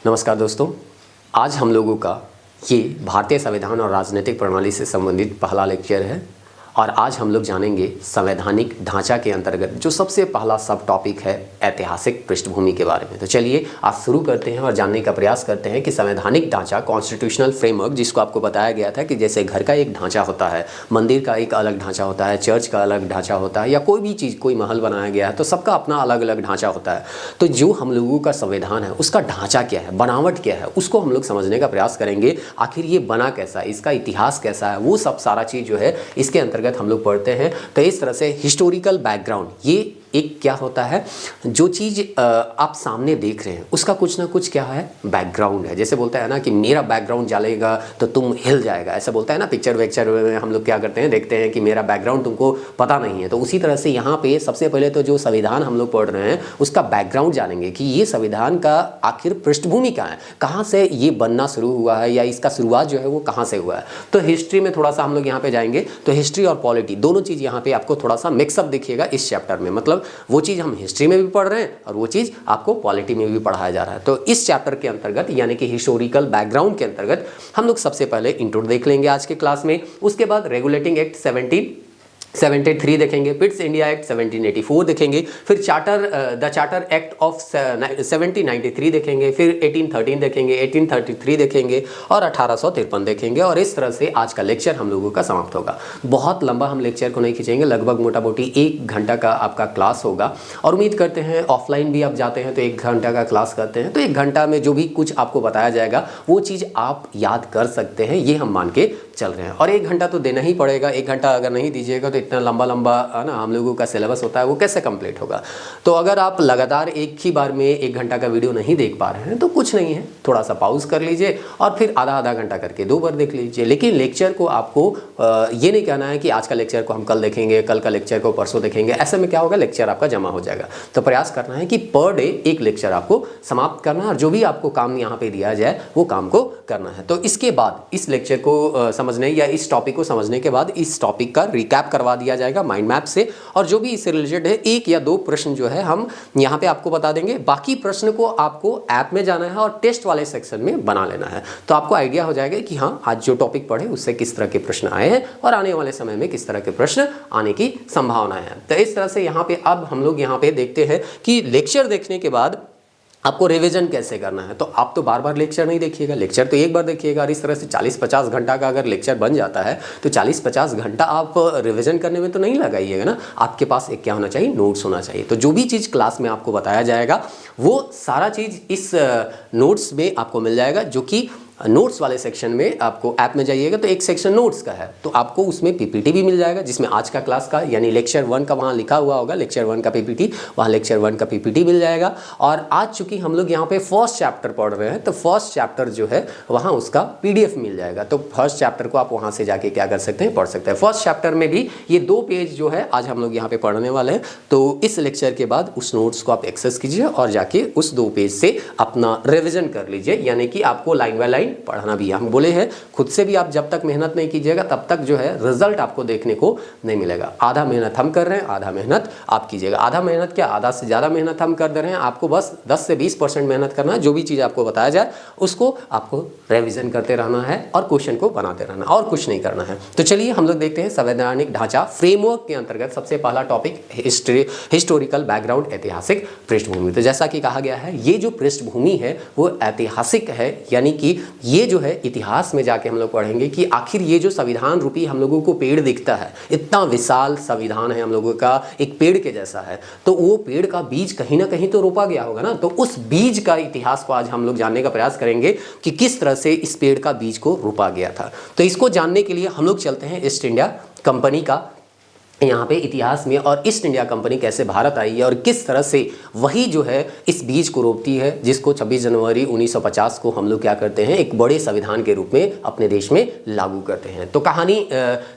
नमस्कार दोस्तों, आज हम लोगों का ये भारतीय संविधान और राजनीतिक प्रणाली से संबंधित पहला लेक्चर है और आज हम लोग जानेंगे संवैधानिक ढांचा के अंतर्गत जो सबसे पहला सब टॉपिक है ऐतिहासिक पृष्ठभूमि के बारे में। तो चलिए आज शुरू करते हैं और जानने का प्रयास करते हैं कि संवैधानिक ढांचा कॉन्स्टिट्यूशनल फ्रेमवर्क, जिसको आपको बताया गया था कि जैसे घर का एक ढांचा होता है, मंदिर का एक अलग ढांचा होता है, चर्च का अलग ढांचा होता है, या कोई भी चीज़, कोई महल बनाया गया है तो सबका अपना अलग अलग ढांचा होता है। तो जो हम लोगों का संविधान है उसका ढांचा क्या है, बनावट क्या है, उसको हम लोग समझने का प्रयास करेंगे। आखिर ये बना कैसा है, इसका इतिहास कैसा है, वो सब सारा चीज़ जो है इसके अंतर्गत हम लोग पढ़ते हैं। तो इस तरह से हिस्टोरिकल बैकग्राउंड, ये एक क्या होता है, जो चीज़ आप सामने देख रहे हैं उसका कुछ ना कुछ क्या है, बैकग्राउंड है। जैसे बोलता है ना कि मेरा बैकग्राउंड जलेगा तो तुम हिल जाएगा, ऐसा बोलता है ना पिक्चर वेक्चर में हम लोग क्या करते हैं, देखते हैं कि मेरा बैकग्राउंड तुमको पता नहीं है। तो उसी तरह से यहाँ पे सबसे पहले तो जो संविधान हम लोग पढ़ रहे हैं उसका बैकग्राउंड जानेंगे कि ये संविधान का आखिर पृष्ठभूमि क्या है, कहाँ से ये बनना शुरू हुआ है या इसका शुरुआत जो है वो कहाँ से हुआ है। तो हिस्ट्री में थोड़ा सा हम लोग यहाँ पे जाएंगे। तो हिस्ट्री और पॉलिटी दोनों चीज़ यहाँ पे आपको थोड़ा सा मिक्सअप दिखिएगा इस चैप्टर में। मतलब वो चीज़ हम हिस्ट्री में भी पढ़ रहे हैं और वो चीज़ आपको पॉलिटी में भी पढ़ाया जा रहा है। तो इस चैप्टर के अंतर्गत यानी कि हिस्टोरिकल बैकग्राउंड के अंतर्गत हम लोग सबसे पहले इंट्रो देख लेंगे आज के क्लास में। उसके बाद रेगुलेटिंग एक्ट 1773 देखेंगे, पिट्स इंडिया एक्ट 1784 देखेंगे, फिर द चार्टर एक्ट ऑफ 1793 देखेंगे, फिर 1813 देखेंगे, 1833 देखेंगे और 1853 देखेंगे। और इस तरह से आज का लेक्चर हम लोगों का समाप्त होगा। बहुत लंबा हम लेक्चर को नहीं खींचेंगे, लगभग मोटा मोटी 1 घंटा का आपका क्लास होगा। और उम्मीद करते हैं ऑफलाइन भी आप जाते हैं तो 1 घंटा का क्लास करते हैं तो 1 घंटा में जो भी कुछ आपको बताया जाएगा वो चीज़ आप याद कर सकते हैं, ये हम मान के चल रहे हैं। और 1 घंटा तो देना ही पड़ेगा, 1 घंटा अगर नहीं दीजिएगा तो इतना लंबा ना हम लोगों का सिलेबस होता है वो कैसे कंप्लीट होगा। तो अगर आप लगातार एक ही बार में 1 घंटा का वीडियो नहीं देख पा रहे हैं तो कुछ नहीं है, थोड़ा सा पॉज कर लीजिए और फिर आधा घंटा करके 2 बार देख लीजिए। लेकिन लेक्चर को आपको ये नहीं कहना है कि आज का लेक्चर को हम कल देखेंगे, कल का लेक्चर को परसों देखेंगे। ऐसे में क्या होगा, लेक्चर आपका जमा हो जाएगा। तो प्रयास करना है कि पर डे 1 लेक्चर आपको समाप्त करना है और जो भी आपको काम यहाँ पे दिया जाए वो काम को करना है। तो इसके बाद इस लेक्चर को समझने या इस टॉपिक को समझने के बाद इस टॉपिक का रिकैप करवा दिया जाएगा माइंड मैप से, और जो भी इससे रिलेटेड है 1 या 2 प्रश्न जो है हम यहाँ पे आपको बता देंगे। बाकी प्रश्न को आपको ऐप में जाना है और टेस्ट वाले सेक्शन में बना लेना है। तो आपको आइडिया हो जाएगा कि हाँ, आज जो टॉपिक पढ़े उससे किस तरह के प्रश्न आए हैं और आने वाले समय में किस तरह के प्रश्न आने की संभावना है। तो इस तरह से यहाँ पे अब हम लोग यहाँ पे देखते हैं कि लेक्चर देखने के बाद आपको रिवीजन कैसे करना है। तो आप तो बार बार लेक्चर नहीं देखिएगा, लेक्चर तो 1 बार देखिएगा। और इस तरह से 40-50 घंटा का अगर लेक्चर बन जाता है तो 40-50 घंटा आप रिवीजन करने में तो नहीं लगाइएगा ना। आपके पास एक क्या होना चाहिए, नोट्स होना चाहिए। तो जो भी चीज़ क्लास में आपको बताया जाएगा वो सारा चीज़ इस नोट्स में आपको मिल जाएगा, जो कि नोट्स वाले सेक्शन में आपको ऐप में जाइएगा तो एक सेक्शन नोट्स का है, तो आपको उसमें पीपीटी भी मिल जाएगा जिसमें आज का क्लास का यानी लेक्चर 1 का वहाँ लिखा हुआ होगा, लेक्चर 1 का पीपीटी, वहाँ लेक्चर 1 का पीपीटी मिल जाएगा। और आज चूंकि हम लोग यहाँ पे फर्स्ट चैप्टर पढ़ रहे हैं तो फर्स्ट चैप्टर जो है वहाँ उसका पीडीएफ मिल जाएगा। तो फर्स्ट चैप्टर को आप वहाँ से जाके क्या कर सकते हैं, पढ़ सकते हैं। फर्स्ट चैप्टर में भी ये 2 पेज जो है आज हम लोग यहाँ पे पढ़ने वाले हैं। तो इस लेक्चर के बाद उस नोट्स को आप एक्सेस कीजिए और जाके उस 2 पेज से अपना रिविजन कर लीजिए, यानी कि आपको लाइन बाय लाइन पढ़ना भी। हम बोले हैं खुद से भी आप जब तक मेहनत नहीं कीजिएगा तब तक जो है रिजल्ट आपको देखने को नहीं मिलेगा। आधा मेहनत हम कर रहे हैं, आधा मेहनत आप कीजिएगा। आधा मेहनत क्या, आधा से ज़्यादा मेहनत हम कर दे रहे हैं। आपको बस 10 से 20% मेहनत करना है। जो भी चीज़ आपको बताया जाए उसको आपको रिवीजन करते रहना है और क्वेश्चन को बनाते रहना है, और कुछ नहीं करना है। तो चलिए हम लोग देखते हैं संवैधानिक ढांचा फ्रेमवर्क के अंतर्गत सबसे पहला टॉपिक हिस्टोरिकल बैकग्राउंड, ऐतिहासिक पृष्ठभूमि। तो जैसा कि कहा गया है ये जो पृष्ठभूमि है वो ऐतिहासिक है, यानी कि ये जो है इतिहास में जाके हम लोग पढ़ेंगे कि आखिर ये जो संविधान रूपी हम लोगों को पेड़ दिखता है, इतना विशाल संविधान है हम लोगों का, एक पेड़ के जैसा है, तो वो पेड़ का बीज कहीं ना कहीं तो रोपा गया होगा ना। तो उस बीज का इतिहास को आज हम लोग जानने का प्रयास करेंगे कि किस तरह से इस पेड़ का बीज को रोपा गया था। तो इसको जानने के लिए हम लोग चलते हैं ईस्ट इंडिया कंपनी का यहाँ पे इतिहास में, और ईस्ट इंडिया कंपनी कैसे भारत आई है और किस तरह से वही जो है इस बीज को रोपती है, जिसको 26 जनवरी 1950 को हम लोग क्या करते हैं, एक बड़े संविधान के रूप में अपने देश में लागू करते हैं। तो कहानी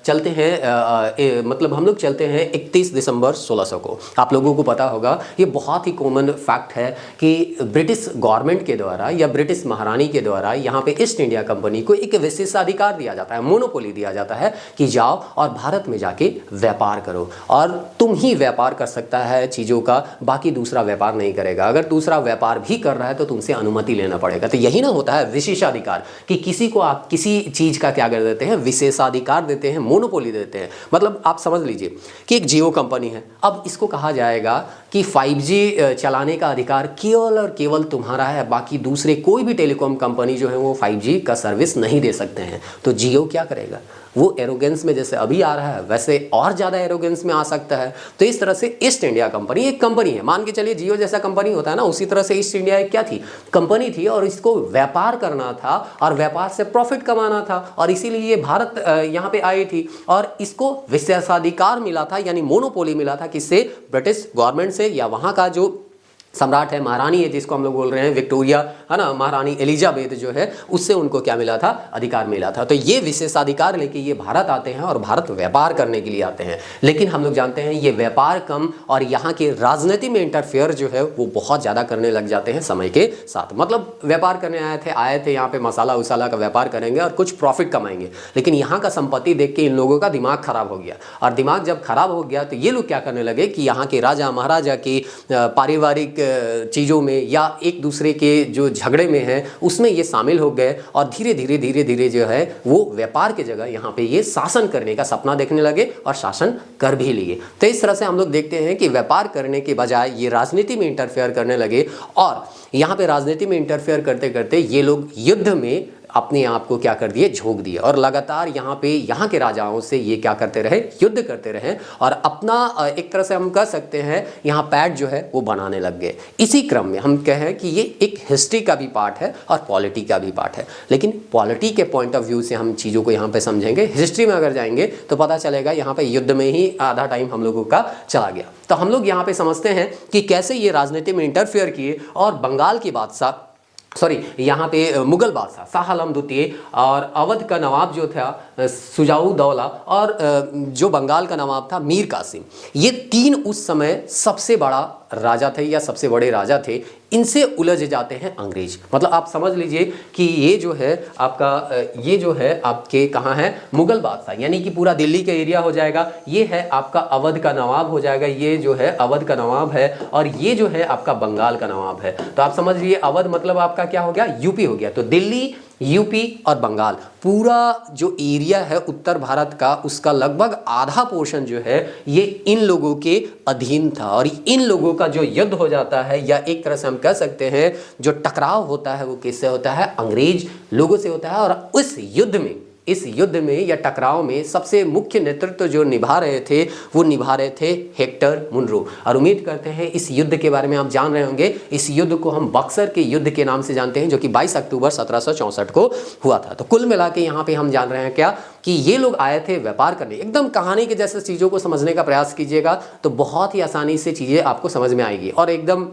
चलते हैं मतलब हम लोग चलते हैं 31 दिसंबर 1600 को। आप लोगों को पता होगा, ये बहुत ही कॉमन फैक्ट है कि ब्रिटिश गवर्नमेंट के द्वारा या ब्रिटिश महारानी के द्वारा यहाँ पे ईस्ट इंडिया कंपनी को एक विशेषाधिकार दिया जाता है, मोनोपोली दिया जाता है कि जाओ और भारत में जाके व्यापार व्यापार करो, और तुम ही व्यापार कर सकता है चीज़ों का, बाकी दूसरा व्यापार नहीं करेगा। अगर दूसरा व्यापार भी कर रहा है तो तुमसे अनुमति लेना पड़ेगा। तो यही ना होता है विशेषाधिकार, कि किसी को आप किसी चीज़ का क्या कर देते हैं, विशेषाधिकार देते हैं, मोनोपोली देते हैं। मतलब आप समझ लीजिए कि एक जियो कंपनी है, अब इसको कहा जाएगा कि 5G चलाने का अधिकार केवल और केवल तुम्हारा है, बाकी दूसरे कोई भी टेलीकॉम कंपनी जो है वो 5G का सर्विस नहीं दे सकते हैं। तो जियो क्या करेगा, वो एरोगेंस में जैसे अभी आ रहा है वैसे और ज़्यादा एरोगेंस में आ सकता है। तो इस तरह से ईस्ट इंडिया कंपनी एक कंपनी है, मान के चलिए जियो जैसा कंपनी होता है ना, उसी तरह से ईस्ट इंडिया एक क्या थी, कंपनी थी, और इसको व्यापार करना था और व्यापार से प्रॉफिट कमाना था, और इसीलिए ये भारत यहाँ पे आई थी, और इसको विशेषाधिकार मिला था, यानी मोनोपोली मिला था, किससे, ब्रिटिश गवर्नमेंट से, या वहाँ का जो सम्राट है, महारानी है जिसको हम लोग बोल रहे हैं विक्टोरिया, है ना, महारानी एलिजाबेथ जो है, उससे उनको क्या मिला था, अधिकार मिला था। तो ये विशेषाधिकार लेके ये भारत आते हैं और भारत व्यापार करने के लिए आते हैं। लेकिन हम लोग जानते हैं ये व्यापार कम और यहाँ के राजनीति में इंटरफेयर जो है वो बहुत ज़्यादा करने लग जाते हैं समय के साथ। मतलब व्यापार करने आए थे यहाँ पे मसाला उसाला का व्यापार करेंगे और कुछ प्रॉफिट कमाएंगे, लेकिन यहाँ का संपत्ति देख के इन लोगों का दिमाग खराब हो गया, और दिमाग जब खराब हो गया तो ये लोग क्या करने लगे कि यहाँ के राजा महाराजा की पारिवारिक चीज़ों में या एक दूसरे के जो झगड़े में है उसमें ये शामिल हो गए, और धीरे धीरे जो है वो व्यापार की जगह यहाँ पे ये शासन करने का सपना देखने लगे और शासन कर भी लिए। तो इस तरह से हम लोग देखते हैं कि व्यापार करने के बजाय ये राजनीति में इंटरफेयर करने लगे, और यहाँ पे राजनीति में इंटरफेयर करते करते ये लोग युद्ध में अपने आप को क्या कर दिए, झोंक दिए, और लगातार यहाँ पे यहाँ के राजाओं से ये क्या करते रहे, युद्ध करते रहे, और अपना एक तरह से हम कह सकते हैं यहाँ पैड जो है वो बनाने लग गए। इसी क्रम में हम कहें कि ये एक हिस्ट्री का भी पार्ट है और पॉलिटी का भी पार्ट है, लेकिन पॉलिटी के पॉइंट ऑफ व्यू से हम चीज़ों को यहाँ पे समझेंगे। हिस्ट्री में अगर जाएंगे तो पता चलेगा यहाँ पे युद्ध में ही आधा टाइम हम लोगों का चला गया। तो हम लोग यहाँ पे समझते हैं कि कैसे ये राजनीति में इंटरफेयर किए, और बंगाल की बादशाह यहाँ पे मुगल बादशाह शाह आलम द्वितीय और अवध का नवाब जो था सुजाऊ दौला, और जो बंगाल का नवाब था मीर कासिम, ये तीन उस समय सबसे बड़ा राजा थे या सबसे बड़े राजा थे। इनसे उलझ जाते हैं अंग्रेज। मतलब आप समझ लीजिए कि ये जो है आपका ये जो है आपके कहाँ है, मुगल बादशाह, यानी कि पूरा दिल्ली का एरिया हो जाएगा। ये है आपका अवध का नवाब हो जाएगा, ये जो है अवध का नवाब है, और ये जो है आपका बंगाल का नवाब है। तो आप समझ लीजिए अवध मतलब आपका क्या हो गया, यूपी हो गया। तो दिल्ली, यूपी और बंगाल, पूरा जो एरिया है उत्तर भारत का, उसका लगभग आधा पोर्शन जो है ये इन लोगों के अधीन था। और इन लोगों का जो युद्ध हो जाता है, या एक तरह से हम कह सकते हैं जो टकराव होता है, वो किससे होता है, अंग्रेज लोगों से होता है। और इस युद्ध में या टकराव में सबसे मुख्य नेतृत्व जो निभा रहे थे वो निभा रहे थे हेक्टर मुनरो। और उम्मीद करते हैं इस युद्ध के बारे में आप जान रहे होंगे। इस युद्ध को हम बक्सर के युद्ध के नाम से जानते हैं, जो कि 22 अक्टूबर 1764 को हुआ था। तो कुल मिला के यहाँ पे हम जान रहे हैं क्या, कि ये लोग आए थे व्यापार करने। एकदम कहानी के जैसे चीज़ों को समझने का प्रयास कीजिएगा तो बहुत ही आसानी से चीज़ें आपको समझ में आएगी। और एकदम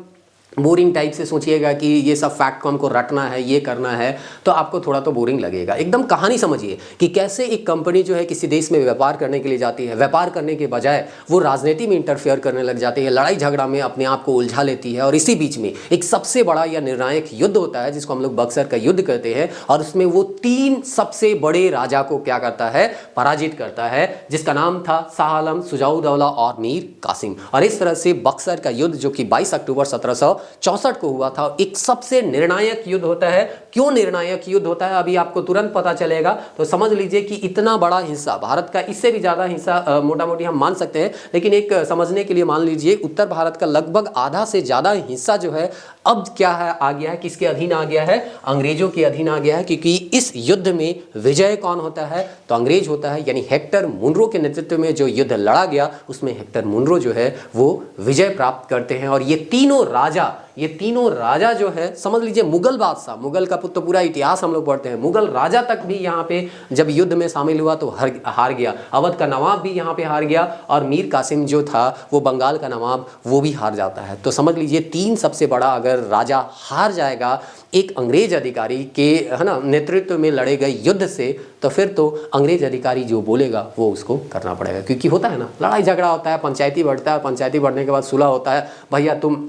बोरिंग टाइप से सोचिएगा कि ये सब फैक्ट को हमको रटना है, ये करना है, तो आपको थोड़ा तो बोरिंग लगेगा। एकदम कहानी समझिए कि कैसे एक कंपनी जो है किसी देश में व्यापार करने के लिए जाती है, व्यापार करने के बजाय वो राजनीति में इंटरफेयर करने लग जाती है, लड़ाई झगड़ा में अपने आप को उलझा लेती है। और इसी बीच में एक सबसे बड़ा या निर्णायक युद्ध होता है जिसको हम लोग बक्सर का युद्ध कहते हैं, और उसमें वो तीन सबसे बड़े राजा को क्या करता है, पराजित करता है, जिसका नाम था शाह आलम, सुजाऊ दौला और मीर कासिम। और इस तरह से बक्सर का युद्ध जो कि 22 अक्टूबर 1764 को हुआ था, एक सबसे निर्णायक युद्ध होता है। क्यों निर्णायक युद्ध होता है अभी आपको तुरंत पता चलेगा। तो समझ लीजिए कि इतना बड़ा हिस्सा भारत का, इससे भी ज़्यादा हिस्सा मोटा मोटी हम मान सकते हैं, लेकिन एक समझने के लिए मान लीजिए उत्तर भारत का लगभग आधा से ज़्यादा हिस्सा जो है अब क्या है, आ गया है किसके अधीन आ गया है, अंग्रेजों के अधीन आ गया है। क्योंकि इस युद्ध में विजय कौन होता है, तो अंग्रेज होता है। यानी हेक्टर मुनरो के नेतृत्व में जो युद्ध लड़ा गया उसमें हेक्टर मुनरो जो है वो विजय प्राप्त करते हैं। और ये तीनों राजा जो है, समझ लीजिए मुगल बादशाह, मुगल का तो पूरा इतिहास हम लोग पढ़ते हैं, मुगल राजा तक भी यहाँ पे जब युद्ध में शामिल हुआ तो हार गया। अवध का नवाब भी यहाँ पे हार गया, और मीर कासिम जो था वो बंगाल का नवाब, वो भी हार जाता है। तो समझ लीजिए तीन सबसे बड़ा अगर राजा हार जाएगा एक अंग्रेज अधिकारी के, है ना, नेतृत्व में लड़े गए युद्ध से, तो फिर तो अंग्रेज अधिकारी जो बोलेगा वो उसको करना पड़ेगा। क्योंकि होता है ना, लड़ाई झगड़ा होता है, पंचायती बढ़ता है, पंचायती बढ़ने के बाद सुलह होता है, भैया तुम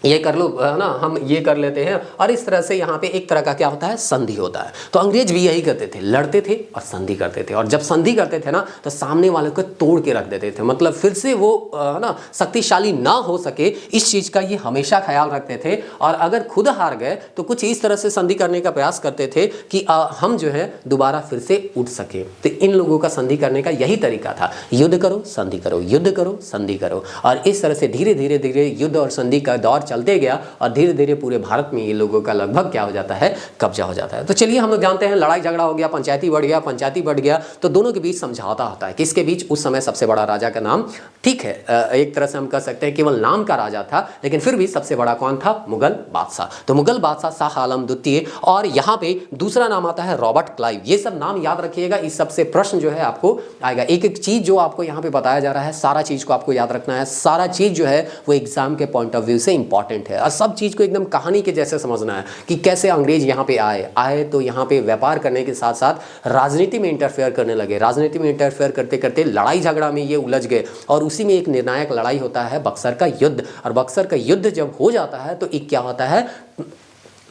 ये कर लो, है ना, हम ये कर लेते हैं। और इस तरह से यहाँ पे एक तरह का क्या होता है, संधि होता है। तो अंग्रेज भी यही करते थे, लड़ते थे और संधि करते थे। और जब संधि करते थे ना तो सामने वाले को तोड़ के रख देते थे, मतलब फिर से वो है ना शक्तिशाली ना हो सके, इस चीज़ का ये हमेशा ख्याल रखते थे। और अगर खुद हार गए तो कुछ इस तरह से संधि करने का प्रयास करते थे कि हम जो है दोबारा फिर से उठ सके। तो इन लोगों का संधि करने का यही तरीका था, युद्ध करो संधि करो, युद्ध करो संधि करो। और इस तरह से धीरे धीरे धीरे युद्ध और संधि का दौर चलते गया और धीरे धीरे पूरे भारत में ये लोगों का लगभग क्या हो जाता है, कब्जा हो जाता है। तो चलिए हम लोग जानते हैं, लड़ाई झगड़ा हो गया, पंचायती बढ़ गया, पंचायती बढ़ गया, तो दोनों के बीच समझौता होता है। किसके बीच? उस समय सबसे बड़ा राजा का नाम, ठीक है, एक तरह से हम कह सकते हैं केवल नाम का राजा था, लेकिन फिर भी सबसे बड़ा कौन था? मुगल बादशाह। तो मुगल बादशाह शाह आलम द्वितीय। और यहाँ पे दूसरा नाम आता है रॉबर्ट क्लाइव। ये सब नाम याद रखिएगा, इस सबसे प्रश्न जो है आपको आएगा। एक एक चीज जो आपको यहाँ पे बताया जा रहा है, सारा चीज को आपको याद रखना है। सारा चीज जो है वो एग्जाम के पॉइंट ऑफ व्यू से इंपॉर्टेंट है और सब चीज को एकदम कहानी के जैसे समझना है कि कैसे अंग्रेज यहाँ पे आए तो यहाँ पे व्यापार करने के साथ साथ राजनीति में इंटरफेयर करने लगे। राजनीति में इंटरफेयर करते करते लड़ाई झगड़ा में ये उलझ गए और उसी में एक निर्णायक लड़ाई होता है बक्सर का युद्ध। और बक्सर का युद्ध जब हो जाता है तो एक क्या होता है,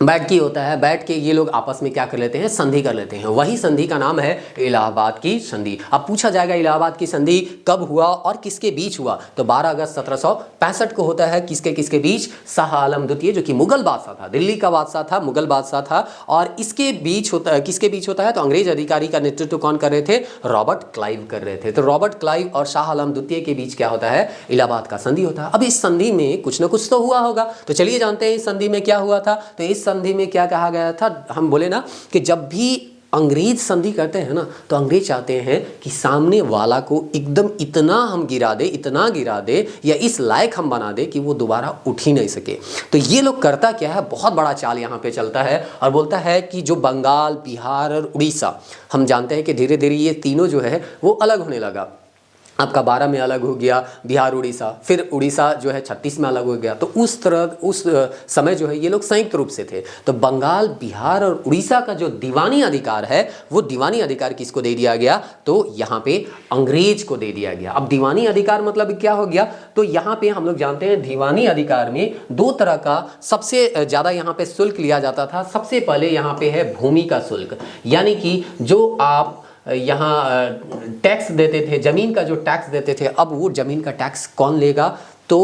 बैठ के होता है, बैठ के ये लोग आपस में क्या कर लेते हैं, संधि कर लेते हैं। वही संधि का नाम है इलाहाबाद की संधि। अब पूछा जाएगा इलाहाबाद की संधि कब हुआ और किसके बीच हुआ? तो 12 अगस्त 1765 को होता है। किसके किसके बीच? शाह आलम द्वितीय जो कि मुगल बादशाह था, दिल्ली का बादशाह था, मुगल बादशाह था, और इसके बीच होता है। किसके बीच होता है? तो अंग्रेज अधिकारी का नेतृत्व कौन कर रहे थे? रॉबर्ट क्लाइव कर रहे थे। तो रॉबर्ट क्लाइव और शाह आलम द्वितीय के बीच क्या होता है? इलाहाबाद का संधि होता है। अब इस संधि में कुछ ना कुछ तो हुआ होगा, तो चलिए जानते हैं इस संधि में क्या हुआ था। तो इस संधि में क्या कहा गया था? हम बोले ना कि जब भी अंग्रेज संधि करते हैं ना तो अंग्रेज चाहते हैं कि सामने वाला को एकदम इतना हम गिरा दे, इतना गिरा दे या इस लायक हम बना दे कि वो दोबारा उठ ही नहीं सके। तो ये लोग करता क्या है, बहुत बड़ा चाल यहाँ पे चलता है और बोलता है कि जो बंगाल, बिहार और उड़ीसा, हम जानते हैं कि धीरे धीरे ये तीनों जो है वो अलग होने लगा। आपका 12 में अलग हो गया बिहार उड़ीसा, फिर उड़ीसा जो है 36 में अलग हो गया। तो उस समय जो है ये लोग संयुक्त रूप से थे। तो बंगाल, बिहार और उड़ीसा का जो दीवानी अधिकार है वो दीवानी अधिकार किसको दे दिया गया? तो यहाँ पे अंग्रेज को दे दिया गया। अब दीवानी अधिकार मतलब क्या हो गया? तो यहाँ पे हम लोग जानते हैं दीवानी अधिकार में दो तरह का सबसे ज़्यादा यहाँ पे शुल्क लिया जाता था। सबसे पहले यहाँ पे है भूमि का शुल्क, यानी कि जो आप यहाँ टैक्स देते थे, ज़मीन का जो टैक्स देते थे, अब वो ज़मीन का टैक्स कौन लेगा? तो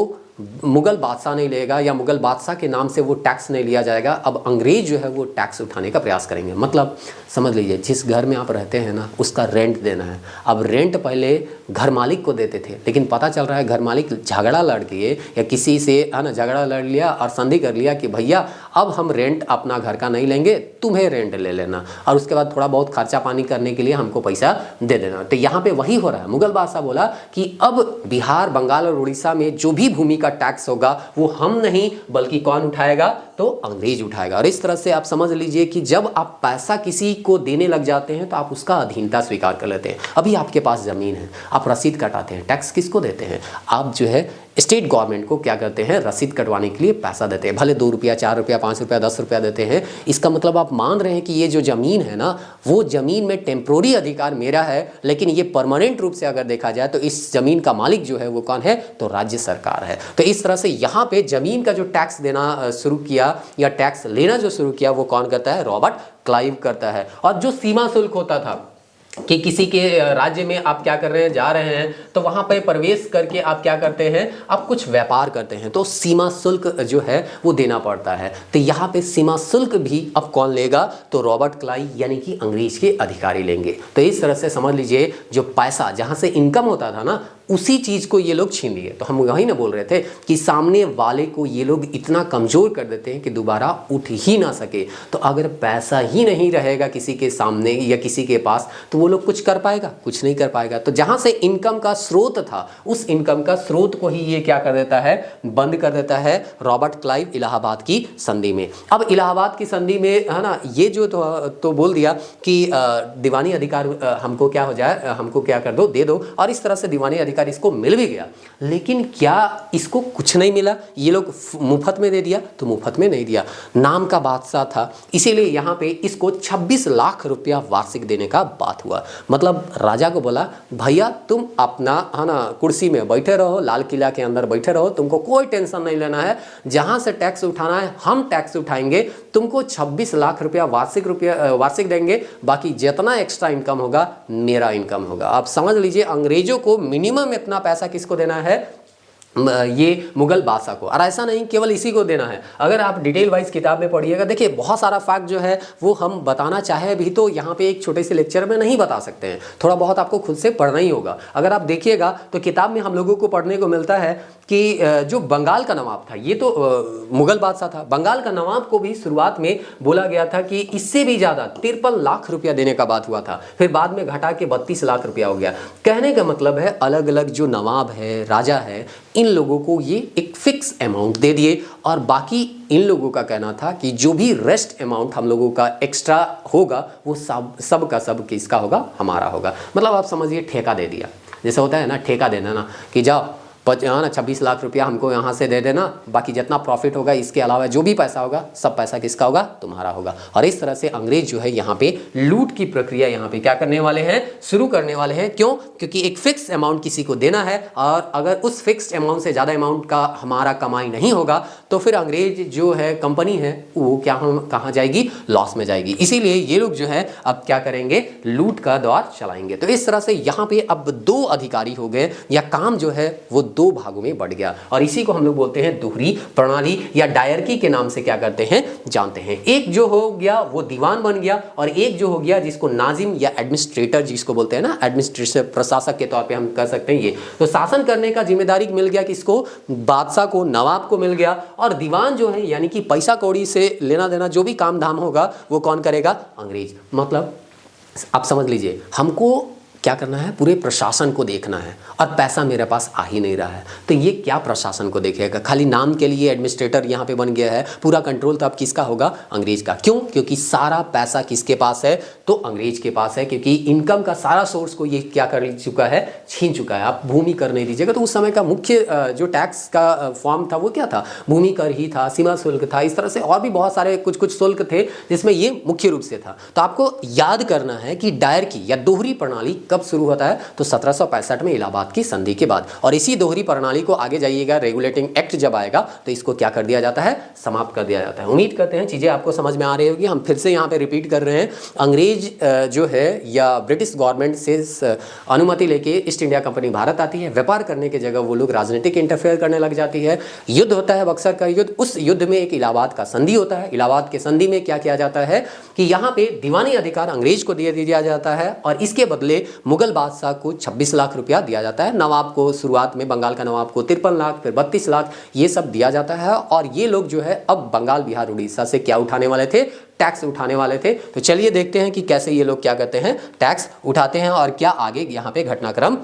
मुगल बादशाह नहीं लेगा या मुगल बादशाह के नाम से वो टैक्स नहीं लिया जाएगा। अब अंग्रेज जो है वो टैक्स उठाने का प्रयास करेंगे। मतलब समझ लीजिए, जिस घर में आप रहते हैं ना उसका रेंट देना है। अब रेंट पहले घर मालिक को देते थे, लेकिन पता चल रहा है घर मालिक झगड़ा लड़ के या किसी से, है ना, झगड़ा लड़ लिया और संधि कर लिया कि भैया अब हम रेंट अपना घर का नहीं लेंगे, तुम्हें रेंट ले लेना, और उसके बाद थोड़ा बहुत खर्चा पानी करने के लिए हमको पैसा दे देना। तो यहाँ पे वही हो रहा है। मुगल बादशाह बोला कि अब बिहार, बंगाल और उड़ीसा में जो भी भूमि का टैक्स होगा वो हम नहीं बल्कि कौन उठाएगा? तो अंग्रेज उठाएगा। और इस तरह से आप समझ लीजिए कि जब आप पैसा किसी को देने लग जाते हैं तो आप उसका अधीनता स्वीकार कर लेते हैं। अभी आपके पास ज़मीन है, आप रसीद कटाते हैं, टैक्स किसको देते हैं? आप जो है स्टेट गवर्नमेंट को क्या करते हैं? रसीद कटवाने के लिए पैसा देते हैं। भले 2 रुपया, 4 रुपया, 5 रुपया, 10 रुपया देते हैं। इसका मतलब आप मान रहे हैं कि ये जो ज़मीन है ना, वो ज़मीन में टेम्प्रोरी अधिकार मेरा है, लेकिन ये परमानेंट रूप से अगर देखा जाए तो इस ज़मीन का मालिक जो है वो कौन है? तो राज्य सरकार है। तो इस तरह से यहाँ पे ज़मीन का जो टैक्स देना शुरू किया या टैक्स लेना जो शुरू किया वो कौन करता है? रॉबर्ट क्लाइव करता है। और जो सीमा शुल्क होता था कि किसी के राज्य में आप क्या कर रहे हैं, जा रहे हैं, तो वहाँ पे प्रवेश करके आप क्या करते हैं? आप कुछ व्यापार करते हैं, तो सीमा शुल्क जो है वो देना पड़ता है। तो यहाँ पे सीमा शुल्क भी अब कौन लेगा? तो रॉबर्ट क्लाइव यानी कि अंग्रेज के अधिकारी लेंगे। तो इस तरह से समझ लीजिए, जो पैसा जहाँ से इनकम होता था ना उसी चीज़ को ये लोग छीन लिए। तो हम वही ना बोल रहे थे कि सामने वाले को ये लोग इतना कमज़ोर कर देते हैं कि दोबारा उठ ही ना सके। तो अगर पैसा ही नहीं रहेगा किसी के सामने या किसी के पास तो वो लोग कुछ कर पाएगा? कुछ नहीं कर पाएगा। तो जहाँ से इनकम का स्रोत था उस इनकम का स्रोत को ही ये क्या कर देता है? बंद कर देता है रॉबर्ट क्लाइव इलाहाबाद की संधि में। अब इलाहाबाद की संधि में, है ना, ये जो तो बोल दिया कि दीवानी अधिकार हमको क्या हो जाए, हमको क्या कर दो, दे दो। और इस तरह से दीवानी अधिकार अधिकार इसको मिल भी गया, लेकिन क्या इसको कुछ नहीं मिला? ये लोग मुफ्त में दे दिया? तो मुफ्त में नहीं दिया, नाम का बादशाह था, इसीलिए यहाँ पे इसको 26 लाख रुपया वार्षिक देने का बात हुआ। मतलब राजा को बोला भैया तुम अपना है ना कुर्सी में बैठे रहो, लाल किला के अंदर बैठे रहो, तुमको कोई टेंशन नहीं लेना है, जहाँ से टैक्स उठाना है हम टैक्स उठाएंगे, तुमको 26 लाख रुपया वार्षिक देंगे, बाकी जितना एक्स्ट्रा इनकम होगा मेरा इनकम होगा। आप समझ लीजिए अंग्रेजों को मिनिमम इतना पैसा किसको देना है? ये मुगल बादशाह को। और ऐसा नहीं केवल इसी को देना है, अगर आप डिटेल वाइज किताब में पढ़िएगा, देखिए बहुत सारा फैक्ट जो है वो हम बताना चाहे भी तो यहाँ पे एक छोटे से लेक्चर में नहीं बता सकते हैं, थोड़ा बहुत आपको खुद से पढ़ना ही होगा। अगर आप देखिएगा तो किताब में हम लोगों को पढ़ने को मिलता है कि जो बंगाल का नवाब था, ये तो मुगल बादशाह था, बंगाल का नवाब को भी शुरुआत में बोला गया था कि इससे भी ज़्यादा 53 लाख रुपया देने का बात हुआ था, फिर बाद में घटा के 32 लाख रुपया हो गया। कहने का मतलब है अलग अलग जो नवाब है, राजा है, इन लोगों को ये एक फिक्स अमाउंट दे दिए, और बाकी इन लोगों का कहना था कि जो भी रेस्ट अमाउंट हम लोगों का एक्स्ट्रा होगा वो सब का सब किसका होगा? हमारा होगा। मतलब आप समझिए ठेका दे दिया, जैसे होता है ना ठेका देना ना, कि जाओ 26 लाख रुपया हमको यहाँ से दे देना, बाकी जितना प्रॉफिट होगा इसके अलावा जो भी पैसा होगा सब पैसा किसका होगा? तुम्हारा होगा। और इस तरह से अंग्रेज जो है यहाँ पे लूट की प्रक्रिया यहाँ पे क्या करने वाले हैं? शुरू करने वाले हैं। क्यों? क्योंकि एक फिक्स अमाउंट किसी को देना है, और अगर उस फिक्स्ड अमाउंट से ज़्यादा अमाउंट का हमारा कमाई नहीं होगा तो फिर अंग्रेज जो है कंपनी है वो कहाँ जाएगी? लॉस में जाएगी। इसीलिए ये लोग जो है अब क्या करेंगे? लूट का दौर चलाएंगे। तो इस तरह से यहाँ पे अब 2 अधिकारी हो गए, या काम जो है वो 2 भागों में बढ़ गया, और इसी को हम लोग बोलते हैं दोहरी प्रणाली या डायरकी के नाम से क्या करते हैं? जानते हैं। एक जो हो गया वो दीवान बन गया, और एक जो हो गया जिसको नाजिम या एडमिनिस्ट्रेटर जिसको बोलते हैं ना, एडमिनिस्ट्रेटिव प्रशासक के तौर पे हम कर सकते हैं। ये तो शासन करने का जिम्मेदारी मिल गया किसको? बादशाह को, नवाब को मिल गया। और दीवान जो है यानी कि पैसा कौड़ी से लेना देना जो भी काम धाम होगा वो कौन करेगा? अंग्रेज। मतलब आप समझ लीजिए हमको क्या करना है? पूरे प्रशासन को देखना है, और पैसा मेरे पास आ ही नहीं रहा है, तो ये क्या प्रशासन को देखेगा? खाली नाम के लिए एडमिनिस्ट्रेटर यहाँ पे बन गया है, पूरा कंट्रोल तो अब किसका होगा? अंग्रेज का। क्यों? क्योंकि सारा पैसा किसके पास है? तो अंग्रेज के पास है, क्योंकि इनकम का सारा सोर्स को ये क्या कर चुका है? छीन चुका है। आप भूमि कर नहीं दीजिएगा, तो उस समय का मुख्य जो टैक्स का फॉर्म था वो क्या था? भूमि कर ही था, सीमा शुल्क था, इस तरह से और भी बहुत सारे कुछ शुल्क थे जिसमें ये मुख्य रूप से था। तो आपको याद करना है कि डायरकी या दोहरी प्रणाली कब शुरू होता है? तो 1765 में इलाहाबाद की संधि के बाद। और इसी दोहरी प्रणाली को आगे जाइएगा रेगुलेटिंग एक्ट जब आएगा तो इसको क्या कर दिया जाता है? समाप्त कर दिया जाता है। उम्मीद करते हैं चीज़ें आपको समझ में आ रही होगी। हम फिर से यहाँ पे रिपीट कर रहे हैं, अंग्रेज जो है या ब्रिटिश गवर्नमेंट से अनुमति लेके ईस्ट इंडिया कंपनी भारत आती है, व्यापार करने की जगह वो लोग राजनीतिक इंटरफेयर करने लग जाती है। युद्ध होता है बक्सर का युद्ध, उस युद्ध में एक इलाहाबाद का संधि होता है। इलाहाबाद के संधि में क्या किया जाता है कि यहाँ पे दीवानी अधिकार अंग्रेज को दे दिया जाता है, और इसके बदले मुगल बादशाह को 26 लाख रुपया दिया जाता है। नवाब को शुरुआत में बंगाल का नवाब को 53 लाख, फिर 32 लाख, ये सब दिया जाता है। और ये लोग जो है अब बंगाल, बिहार, उड़ीसा से क्या उठाने वाले थे? टैक्स उठाने वाले थे। तो चलिए देखते हैं कि कैसे ये लोग क्या करते हैं? टैक्स उठाते हैं, और क्या आगे यहाँ पे घटनाक्रम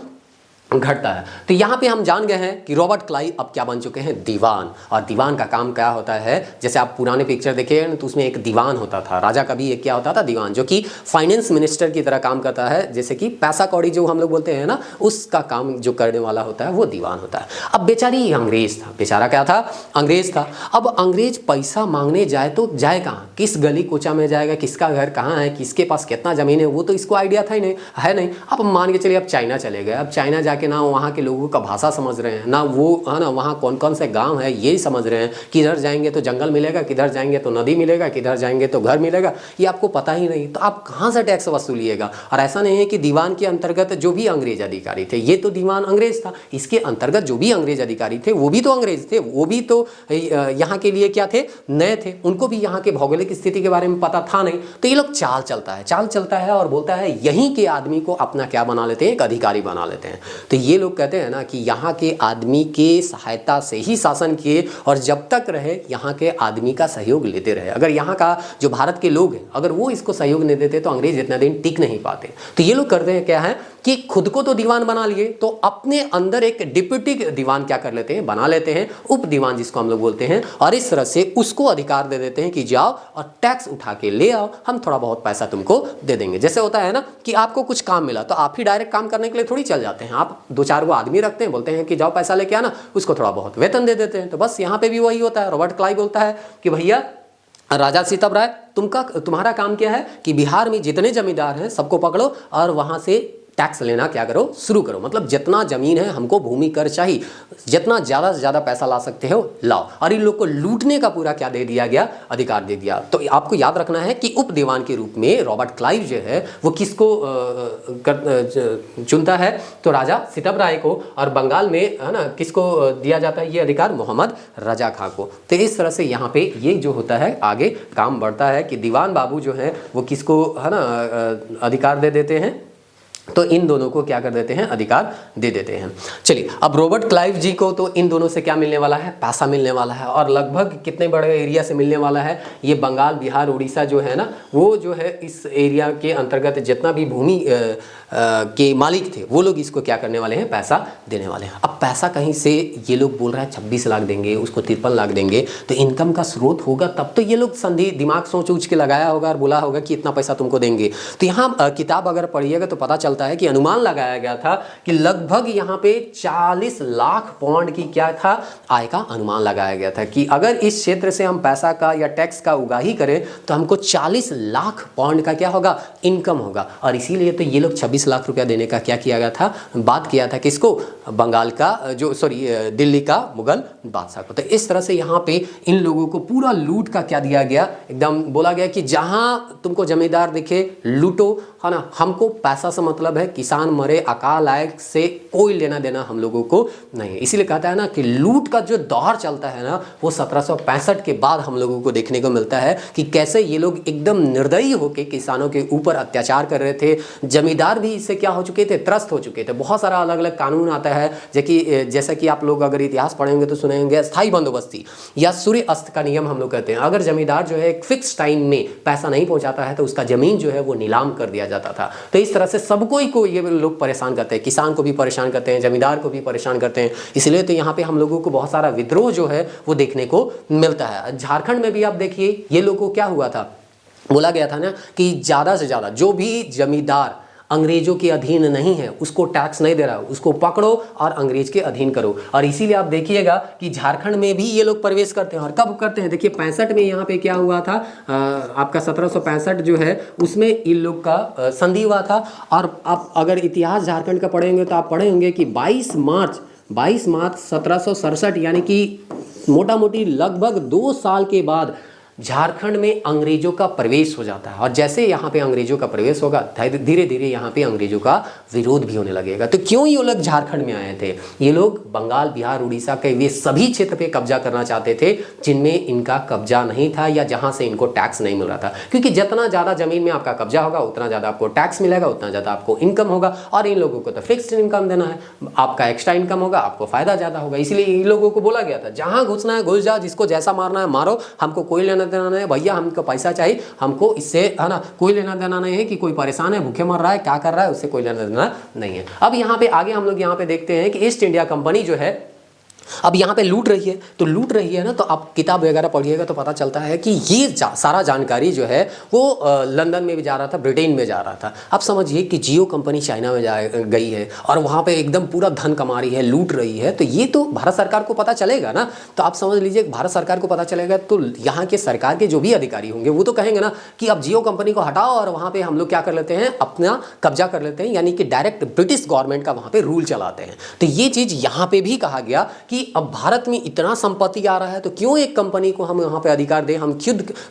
घटता है। तो यहाँ पे हम जान गए हैं कि रॉबर्ट क्लाइव अब क्या बन चुके हैं? दीवान। और दीवान का काम क्या होता है? जैसे आप पुराने पिक्चर देखिए तो उसमें एक दीवान होता था, राजा का भी एक क्या होता था? दीवान, जो कि फाइनेंस मिनिस्टर की तरह काम करता है। जैसे कि पैसा कौड़ी जो हम लोग बोलते हैं ना, उसका काम जो करने वाला होता है वो दीवान होता है। अब बेचारी अंग्रेज था, बेचारा क्या था? अंग्रेज था। अब अंग्रेज पैसा मांगने जाए तो जाए कहाँ? किस गली कोचा में जाएगा? किसका घर कहाँ है? किसके पास कितना जमीन है? वो तो इसको आइडिया था ही नहीं, है नहीं। अब मान के चलिए अब चाइना चले गए। अब चाइना जाके ना वहाँ के लोगों का भाषा समझ रहे हैं, ना वो है ना वहाँ कौन कौन से गांव है ये समझ रहे हैं। किधर जाएंगे तो जंगल मिलेगा, किधर जाएंगे तो नदी मिलेगा, किधर जाएंगे तो घर मिलेगा, ये आपको पता ही नहीं। तो आप कहाँ से टैक्स वसूलिएगा? और ऐसा नहीं है कि दीवान के अंतर्गत जो भी अंग्रेज अधिकारी थे, ये तो दीवान अंग्रेज था, इसके अंतर्गत जो भी अंग्रेज अधिकारी थे वो भी तो अंग्रेज थे, वो भी तो यहाँ के लिए क्या थे? नए थे। उनको भी यहाँ के भौगोलिक स्थिति के बारे में पता था नहीं। तो ये लोग चाल चलता है और बोलता है यहीं के आदमी को अपना क्या बना लेते हैं? एक अधिकारी बना लेते हैं। तो ये लोग कहते हैं ना कि यहाँ के आदमी के सहायता से ही शासन किए, और जब तक रहे यहाँ के आदमी का सहयोग लेते रहे। अगर यहाँ का जो भारत के लोग हैं अगर वो इसको सहयोग नहीं देते तो अंग्रेज इतना दिन टिक नहीं पाते। तो ये लोग करते हैं क्या है कि खुद को तो दीवान बना लिए, तो अपने अंदर एक डिप्यूटी दीवान क्या कर लेते हैं? बना लेते हैं, उप दीवान जिसको हम लोग बोलते हैं। और इस तरह से उसको अधिकार दे देते हैं कि जाओ और टैक्स उठा के ले आओ, हम थोड़ा बहुत पैसा तुमको दे देंगे। जैसे होता है ना कि आपको कुछ काम मिला तो आप ही डायरेक्ट काम करने के लिए थोड़ी चल जाते हैं, आप आप 2-4 को आदमी रखते हैं, बोलते हैं कि जाओ पैसा लेके आना, उसको थोड़ा बहुत वेतन दे देते हैं। तो बस यहाँ पे भी वही होता है। रॉबर्ट क्लाइव बोलता है कि भैया राजा सितबराय तुम्हारा काम क्या है कि बिहार में जितने जमींदार हैं सबको पकड़ो और वहाँ से टैक्स लेना क्या करो, शुरू करो। मतलब जितना ज़मीन है हमको भूमि कर चाहिए, जितना ज़्यादा से ज़्यादा पैसा ला सकते हो लाओ। और इन लोग को लूटने का पूरा क्या दे दिया गया, अधिकार दे दिया। तो आपको याद रखना है कि उप दीवान के रूप में रॉबर्ट क्लाइव जो है वो किसको चुनता है, तो राजा सितबराय को। और बंगाल में है ना किसको दिया जाता है ये अधिकार, मोहम्मद रजा खां को। तो इस तरह से यहाँ पे ये जो होता है आगे काम बढ़ता है कि दीवान बाबू जो है वो किसको है ना अधिकार दे देते हैं, तो इन दोनों को क्या कर देते हैं, अधिकार दे देते हैं। चलिए अब रॉबर्ट क्लाइव जी को तो इन दोनों से क्या मिलने वाला है, पैसा मिलने वाला है। और लगभग कितने बड़े एरिया से मिलने वाला है, ये बंगाल, बिहार, उड़ीसा जो है ना, वो जो है इस एरिया के अंतर्गत जितना भी भूमि के मालिक थे वो लोग इसको क्या करने वाले हैं, पैसा देने वाले हैं। अब पैसा कहीं से ये लोग बोल रहे हैं 26 लाख देंगे, उसको 53 लाख देंगे, तो इनकम का स्रोत होगा तब तो ये लोग संधि दिमाग सोच उच के लगाया होगा और बोला होगा कि इतना पैसा तुमको देंगे। तो यहाँ किताब अगर पढ़िएगा तो पता चलता है कि अनुमान लगाया गया था कि लगभग यहाँ पे 40 लाख पाउंड की क्या था, आय का अनुमान लगाया गया था कि अगर इस क्षेत्र से हम पैसा का या टैक्स का उगाही करें तो हमको 40 लाख पाउंड का क्या होगा, इनकम होगा। और इसीलिए तो ये लोग 26 लाख रुपया देने का क्या किया गया था, बात किया था किसको, बंगाल का दिल्ली का मुगल बादशाह को। तो इस तरह से यहाँ पे इन लोगों को पूरा लूट का क्या दिया गया, एकदम बोला गया कि जहाँ तुमको जमींदार दिखे लूटो, है ना, हमको पैसा से मतलब है, किसान मरे अकाल आए से कोई लेना देना हम लोगों को नहीं। इसीलिए कहता है ना कि लूट का जो दौर चलता है ना वो 1765 के बाद हम लोगों को देखने को मिलता है कि कैसे ये लोग एकदम निर्दयी होकर किसानों के ऊपर अत्याचार कर रहे थे। जमींदार भी इससे क्या हो चुके थे, त्रस्त हो चुके थे। बहुत सारा अलग अलग कानून आता है जैसा कि आप लोग अगर इतिहास पढ़ेंगे तो सुनेंगे स्थायी बंदोबस्ती या सूर्य अस्त का नियम हम लोग कहते हैं। अगर जमींदार जो है एक फिक्स टाइम में पैसा नहीं पहुंचाता है तो उसका जमीन जो है वो नीलाम कर दिया जाता था। तो इस तरह से सबको ही को ये लोग परेशान करते हैं, किसान को भी परेशान करते हैं, जमींदार को भी परेशान करते हैं। इसलिए तो यहाँ पे हम लोगों को बहुत सारा विद्रोह जो है वो देखने को मिलता है। झारखंड में भी आप देखिए ये लोगों को क्या हुआ था, बोला गया था ना कि ज़्यादा से ज़्यादा जो भी जमींदार अंग्रेजों के अधीन नहीं है उसको टैक्स नहीं दे रहा, उसको पकड़ो और अंग्रेज के अधीन करो। और इसीलिए आप देखिएगा कि झारखंड में भी ये लोग प्रवेश करते हैं। और कब करते हैं, देखिए 65 में यहाँ पे क्या हुआ था, आपका 1765 जो है उसमें इन लोग का संधि हुआ था। और आप अगर इतिहास झारखंड का पढ़ेंगे तो आप पढ़े होंगे कि 22 मार्च 1767 यानी कि मोटा मोटी लगभग 2 साल के बाद झारखंड में अंग्रेजों का प्रवेश हो जाता है। और जैसे यहाँ पे अंग्रेजों का प्रवेश होगा धीरे धीरे यहाँ पे अंग्रेजों का विरोध भी होने लगेगा। तो क्यों ये लोग झारखंड में आए थे, ये लोग बंगाल, बिहार, उड़ीसा के वे सभी क्षेत्र पे कब्जा करना चाहते थे जिनमें इनका कब्जा नहीं था या जहाँ से इनको टैक्स नहीं मिल रहा था। क्योंकि जितना ज़्यादा जमीन में आपका कब्जा होगा उतना ज़्यादा आपको टैक्स मिलेगा, उतना ज़्यादा आपको इनकम होगा। और इन लोगों को तो फिक्स्ड इनकम देना है, आपका एक्स्ट्रा इनकम होगा, आपको फायदा ज़्यादा होगा। इसलिए इन लोगों को बोला गया था जहाँ घुसना है घुस जाओ, जिसको जैसा मारना है मारो, हमको कोई लेना देना नहीं, भैया हमको पैसा चाहिए, हमको इससे है ना कोई लेना देना नहीं है कि कोई परेशान है, भूखे मर रहा है, क्या कर रहा है, उससे कोई लेना देना नहीं है। अब यहाँ पे आगे हम लोग यहाँ पे देखते हैं कि ईस्ट इंडिया कंपनी जो है अब यहाँ पे लूट रही है। तो लूट रही है ना, तो आप किताब वगैरह पढ़िएगा तो पता चलता है कि ये सारा जानकारी जो है वो लंदन में भी जा रहा था, ब्रिटेन में जा रहा था। आप समझिए कि जियो कंपनी चाइना में गई है और वहाँ पे एकदम पूरा धन कमा रही है, लूट रही है। तो ये तो भारत सरकार को पता चलेगा ना। तो आप समझ लीजिए भारत सरकार को पता चलेगा तो यहाँ के सरकार के जो भी अधिकारी होंगे वो तो कहेंगे ना कि अब जियो कंपनी को हटाओ और वहाँ पर हम लोग क्या कर लेते हैं, अपना कब्जा कर लेते हैं, यानी कि डायरेक्ट ब्रिटिश गवर्नमेंट का वहाँ पर रूल चलाते हैं। तो ये चीज़ यहाँ पर भी कहा गया कि अब भारत में इतना संपत्ति आ रहा है तो क्यों एक कंपनी को हम यहाँ पे अधिकार दें, हम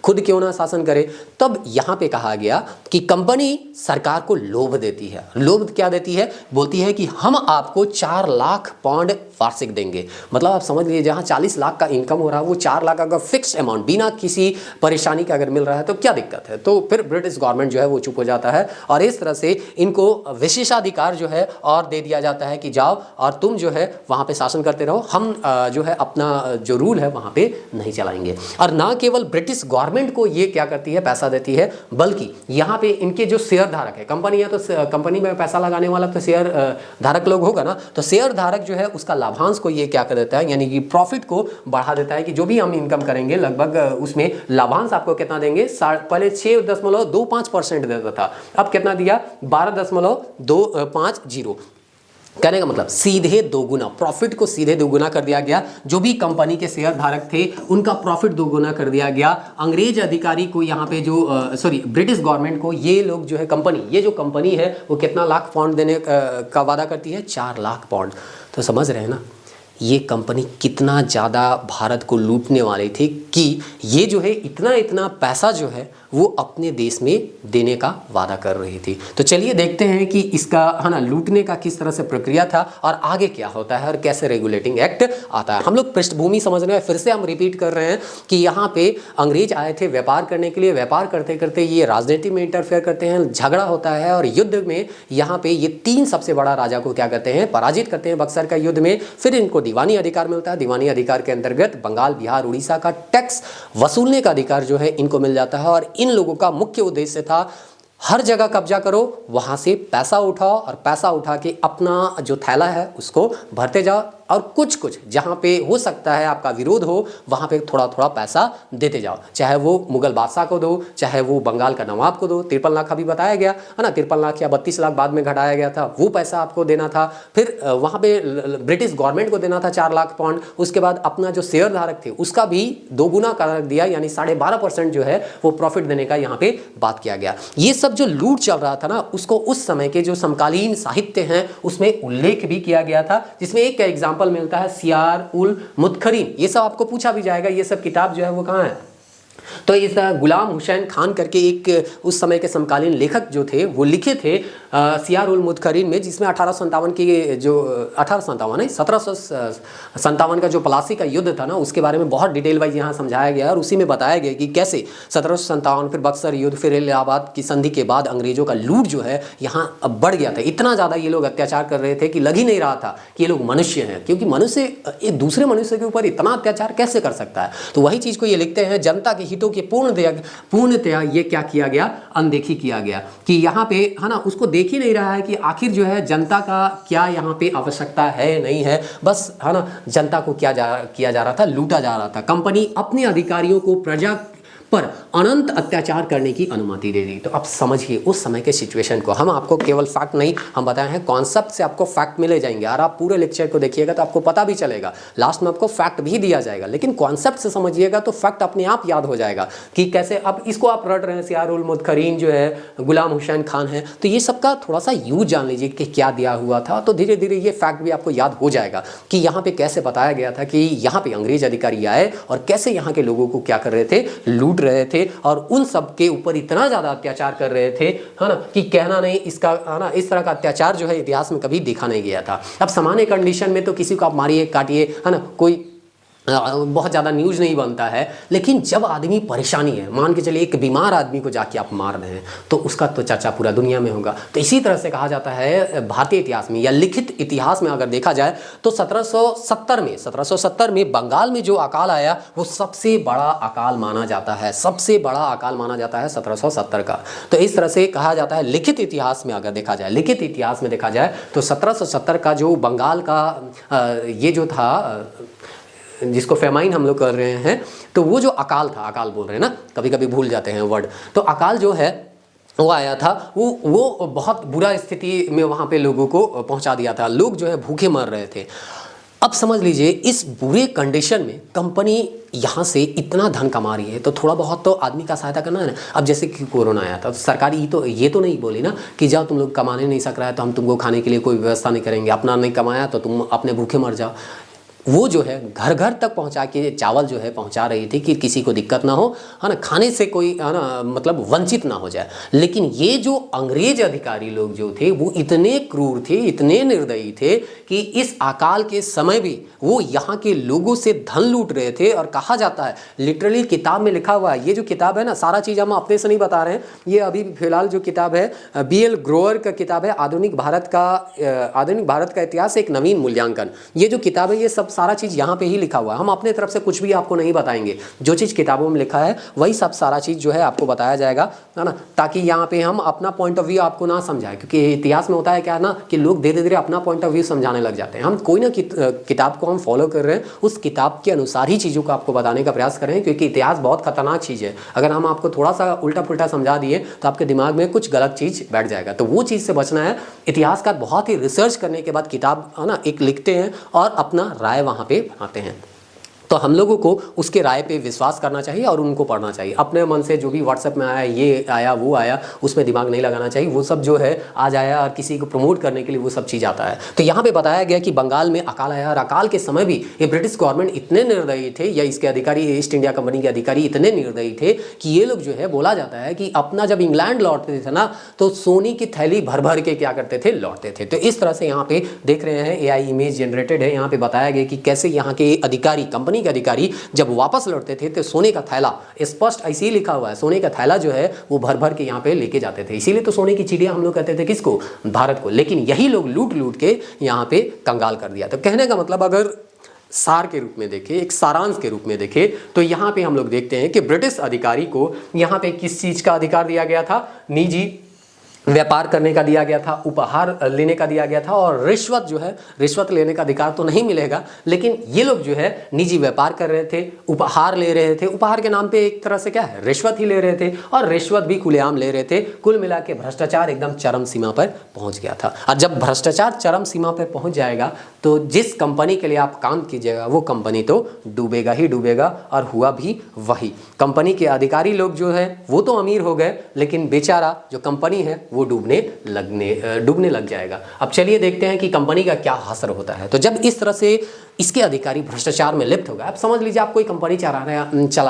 खुद क्यों ना शासन करें। तब यहाँ पे कहा गया कि कंपनी सरकार को लोभ देती है। लोभ क्या देती है, बोलती है कि हम आपको 4 लाख पाउंड वार्षिक देंगे। मतलब आप समझ लीजिए जहाँ 40 लाख का इनकम हो रहा है वो 4 लाख अगर फिक्स अमाउंट बिना किसी परेशानी का अगर मिल रहा है तो क्या दिक्कत है। तो फिर ब्रिटिश गवर्नमेंट जो है वो चुप हो जाता है और इस तरह से इनको विशेषाधिकार जो है और दे दिया जाता है कि जाओ और तुम जो है वहाँ पे शासन करते रहो, हम जो है अपना जो रूल है वहाँ पे नहीं चलाएंगे। और ना केवल ब्रिटिश गवर्नमेंट को ये क्या करती है, पैसा देती है, बल्कि यहाँ पे इनके जो शेयर धारक है, कंपनी है तो कंपनी में पैसा लगाने वाला तो शेयर धारक लोग होगा ना, तो शेयर धारक जो है उसका लाभांश को ये क्या कर देता है, यानी कि प्रॉफिट को बढ़ा देता है कि जो भी हम इनकम करेंगे लगभग उसमें लाभांश आपको कितना देंगे, पहले 6.25% देता था, अब कितना दिया 12.250। कहने का मतलब सीधे दोगुना, प्रॉफिट को सीधे दोगुना कर दिया गया। जो भी कंपनी के शेयर धारक थे उनका प्रॉफिट दोगुना कर दिया गया। अंग्रेज अधिकारी को यहाँ पे जो ब्रिटिश गवर्नमेंट को ये लोग जो है कंपनी, ये जो कंपनी है वो कितना लाख पाउंड देने का वादा करती है, 4 लाख पाउंड। तो समझ रहे हैं ना ये कंपनी कितना ज़्यादा भारत को लूटने वाली थी कि ये जो है इतना इतना पैसा जो है वो अपने देश में देने का वादा कर रही थी। तो चलिए देखते हैं कि इसका है ना लूटने का किस तरह से प्रक्रिया था और आगे क्या होता है और कैसे रेगुलेटिंग एक्ट आता है। हम लोग पृष्ठभूमि समझने में फिर से हम रिपीट कर रहे हैं कि यहाँ पे अंग्रेज आए थे व्यापार करने के लिए। व्यापार करते करते ये राजनीति में इंटरफेयर करते हैं, झगड़ा होता है और युद्ध में यहाँ पे ये 3 सबसे बड़ा राजा को क्या करते हैं, पराजित करते हैं बक्सर का युद्ध में। फिर इनको दीवानी अधिकार मिलता है। दीवानी अधिकार के अंतर्गत बंगाल, बिहार, उड़ीसा का टैक्स वसूलने का अधिकार जो है इनको मिल जाता है। और इन लोगों का मुख्य उद्देश्य था हर जगह कब्जा करो, वहां से पैसा उठाओ और पैसा उठा के अपना जो थैला है उसको भरते जाओ और कुछ कुछ जहाँ पे हो सकता है आपका विरोध हो वहाँ पे थोड़ा थोड़ा पैसा देते जाओ। चाहे वो मुगल बादशाह को दो, चाहे वो बंगाल का नवाब को दो। 53 लाख अभी बताया गया है ना, 53 लाख या 32 लाख बाद में घटाया गया था, वो पैसा आपको देना था। फिर वहाँ पे ब्रिटिश गवर्नमेंट को देना था 4 लाख पाउंड। उसके बाद अपना जो शेयर धारक थे उसका भी दोगुना कर दिया, यानी 12.5% जो है वो प्रॉफिट देने का यहाँ पे बात किया गया। ये सब जो लूट चल रहा था ना उसको उस समय के जो समकालीन साहित्य हैं उसमें उल्लेख भी किया गया था, जिसमें एक का एग्जाम्पल मिलता है सियार उल मुत्खरीन। ये सब आपको पूछा भी जाएगा, ये सब किताब जो है वो कहाँ है। तो इस गुलाम हुसैन खान करके एक उस समय के समकालीन लेखक जो थे वो लिखे थे सियार उल मुत्खरीन में, जिसमें 1857 की जो 1757 का जो प्लासी का युद्ध था ना उसके बारे में बहुत डिटेल वाइज यहाँ समझाया गया और उसी में बताया गया कि कैसे 1757 फिर बक्सर युद्ध, फिर इलाहाबाद की संधि के बाद अंग्रेजों का लूट जो है यहाँ अब बढ़ गया था। इतना ज़्यादा ये लोग अत्याचार कर रहे थे कि लग ही नहीं रहा था कि ये लोग मनुष्य हैं, क्योंकि मनुष्य एक दूसरे मनुष्य के ऊपर इतना अत्याचार कैसे कर सकता है। तो वही चीज़ को ये लिखते हैं, जनता के हितों की पूर्णतया ये क्या किया गया, अनदेखी किया गया कि यहाँ पे है ना उसको देख ही नहीं रहा है कि आखिर जो है जनता का क्या यहाँ पे आवश्यकता है नहीं है। बस है ना जनता को किया जा रहा था, लूटा जा रहा था। कंपनी अपने अधिकारियों को प्रजा पर अनंत अत्याचार करने की अनुमति दे दी। तो अब समझिए उस समय के सिचुएशन को। हम आपको केवल फैक्ट नहीं हम बताए हैं, कॉन्सेप्ट से आपको फैक्ट मिले जाएंगे और आप पूरे लेक्चर को देखिएगा तो आपको पता भी चलेगा। लास्ट में आपको फैक्ट भी दिया जाएगा, लेकिन कॉन्सेप्ट से समझिएगा तो फैक्ट अपने आप याद हो जाएगा कि कैसे। अब इसको आप रट रहे हैं सियार उल मुत्खरीन जो है, गुलाम हुसैन खान है, तो ये सबका थोड़ा सा यूज जान लीजिए कि क्या दिया हुआ था, तो धीरे धीरे ये फैक्ट भी आपको याद हो जाएगा कि यहाँ पे कैसे बताया गया था कि यहाँ पे अंग्रेज अधिकारी आए और कैसे यहाँ के लोगों को क्या कर रहे थे, लूट रहे थे और उन सब के ऊपर इतना ज़्यादा अत्याचार कर रहे थे है ना कि कहना नहीं। इसका है ना इस तरह का अत्याचार जो है इतिहास में कभी देखा नहीं गया था। अब सामान्य कंडीशन में तो किसी को आप मारिए काटिए है ना, कोई बहुत ज़्यादा न्यूज़ नहीं बनता है, लेकिन जब आदमी परेशानी है, मान के चलिए एक बीमार आदमी को जाके आप मार रहे हैं तो उसका तो चर्चा पूरा दुनिया में होगा। तो इसी तरह से कहा जाता है भारतीय इतिहास में या लिखित इतिहास में अगर देखा जाए तो 1770 में बंगाल में जो अकाल आया वो सबसे बड़ा अकाल माना जाता है, सबसे बड़ा अकाल माना जाता है 1770 का। तो इस तरह से कहा जाता है लिखित इतिहास में अगर देखा जाए, लिखित इतिहास में देखा जाए तो 1770 का जो बंगाल का ये जो था जिसको फेमाइन हम लोग कर रहे हैं, तो वो जो अकाल था, अकाल बोल रहे हैं ना, कभी कभी भूल जाते हैं वर्ड, तो अकाल जो है वो आया था, वो बहुत बुरा स्थिति में वहाँ पे लोगों को पहुँचा दिया था। लोग जो है भूखे मर रहे थे। अब समझ लीजिए इस बुरे कंडीशन में कंपनी यहाँ से इतना धन कमा रही है तो थोड़ा बहुत तो आदमी का सहायता करना है ना। अब जैसे कि कोरोना आया था तो सरकार ये तो नहीं बोली ना कि जाओ तुम लोग कमाने नहीं सक रहा है तो हम तुमको खाने के लिए कोई व्यवस्था नहीं करेंगे, अपना नहीं कमाया तो तुम अपने भूखे मर जाओ। वो जो है घर घर तक पहुंचा के चावल जो है पहुंचा रही थी कि किसी को दिक्कत ना हो, है ना, खाने से कोई है ना मतलब वंचित ना हो जाए। लेकिन ये जो अंग्रेज अधिकारी लोग जो थे वो इतने क्रूर थे, इतने निर्दयी थे कि इस अकाल के समय भी वो यहाँ के लोगों से धन लूट रहे थे। और कहा जाता है लिटरली किताब में लिखा हुआ है, ये जो किताब है ना सारा चीज़ हम अपने से नहीं बता रहे हैं, ये अभी फिलहाल जो किताब है BL ग्रोवर का किताब है आधुनिक भारत का इतिहास एक नवीन मूल्यांकन। ये जो किताब है ये सब सारा चीज़ यहाँ पे ही लिखा हुआ है। हम अपने तरफ से कुछ भी आपको नहीं बताएंगे, जो चीज़ किताबों में लिखा है वही सब सारा चीज़ जो है आपको बताया जाएगा, है ना, ताकि यहाँ पे हम अपना पॉइंट ऑफ व्यू आपको ना समझाएं। क्योंकि इतिहास में होता है क्या ना कि लोग धीरे धीरे अपना पॉइंट ऑफ व्यू समझाने लग जाते हैं। हम कोई ना किताब को हम फॉलो कर रहे हैं, उस किताब के अनुसार ही चीज़ों को आपको बताने का प्रयास करें, क्योंकि इतिहास बहुत खतरनाक चीज़ है। अगर हम आपको थोड़ा सा उल्टा पुल्टा समझा दिए तो आपके दिमाग में कुछ गलत चीज़ बैठ जाएगा। तो वो चीज़ से बचना है। इतिहास का बहुत ही रिसर्च करने के बाद किताब, है ना, एक लिखते हैं और अपना राय वहाँ पे बनाते हैं। तो हम लोगों को उसके राय पे विश्वास करना चाहिए और उनको पढ़ना चाहिए। अपने मन से जो भी व्हाट्सएप में आया, ये आया वो आया, उसमें दिमाग नहीं लगाना चाहिए। वो सब जो है आ जाया और किसी को प्रमोट करने के लिए वो सब चीज़ आता है। तो यहाँ पे बताया गया कि बंगाल में अकाल आया और अकाल के समय भी ये ब्रिटिश गवर्नमेंट इतने निर्दयी थे, या इसके अधिकारी, ईस्ट इंडिया कंपनी के अधिकारी इतने निर्दयी थे कि ये लोग जो है, बोला जाता है कि अपना जब इंग्लैंड लौटते थे ना, तो सोने की थैली भर भर के क्या करते थे, लौटते थे। तो इस तरह से यहाँ पे देख रहे हैं AI इमेज जनरेटेड है। यहाँ पे बताया गया कि कैसे यहाँ के अधिकारी, कंपनी के अधिकारी जब वापस लौटते थे तो सोने का थैला, स्पष्ट ऐसे ही लिखा हुआ है, सोने का थैला जो है वो भर भर के यहाँ पे लेके जाते थे। इसीलिए तो सोने की चिड़िया हम लोग कहते थे किसको, भारत को। लेकिन यही लोग लूट लूट के यहाँ पे कंगाल कर दिया। तो कहने का मतलब अगर सार के रूप में देखें, एक सारांश के रूप में देखें, तो यहाँ पे हम लोग देखते हैं कि ब्रिटिश अधिकारी को यहाँ पे किस चीज़ का अधिकार दिया गया था, निजी व्यापार करने का दिया गया था, उपहार लेने का दिया गया था, और रिश्वत जो है, रिश्वत लेने का अधिकार तो नहीं मिलेगा, लेकिन ये लोग जो है निजी व्यापार कर रहे थे, उपहार ले रहे थे। उपहार के नाम पे एक तरह से क्या है, रिश्वत ही ले रहे थे, और रिश्वत भी खुलेआम ले रहे थे। कुल मिला के भ्रष्टाचार एकदम चरम सीमा पर पहुंच गया था। और जब भ्रष्टाचार चरम सीमा पर पहुंच जाएगा तो जिस कंपनी के लिए आप काम कीजिएगा वो कंपनी तो डूबेगा ही डूबेगा। और हुआ भी वही। कंपनी के अधिकारी लोग जो है वो तो अमीर हो गए, लेकिन बेचारा जो कंपनी है वो डूबने लग जाएगा। अब चलिए देखते हैं कि कंपनी का क्या असर होता है। तो जब इस तरह से इसके अधिकारी भ्रष्टाचार में लिप्त हो गए, आप समझ लीजिए आप कोई कंपनी चला रहे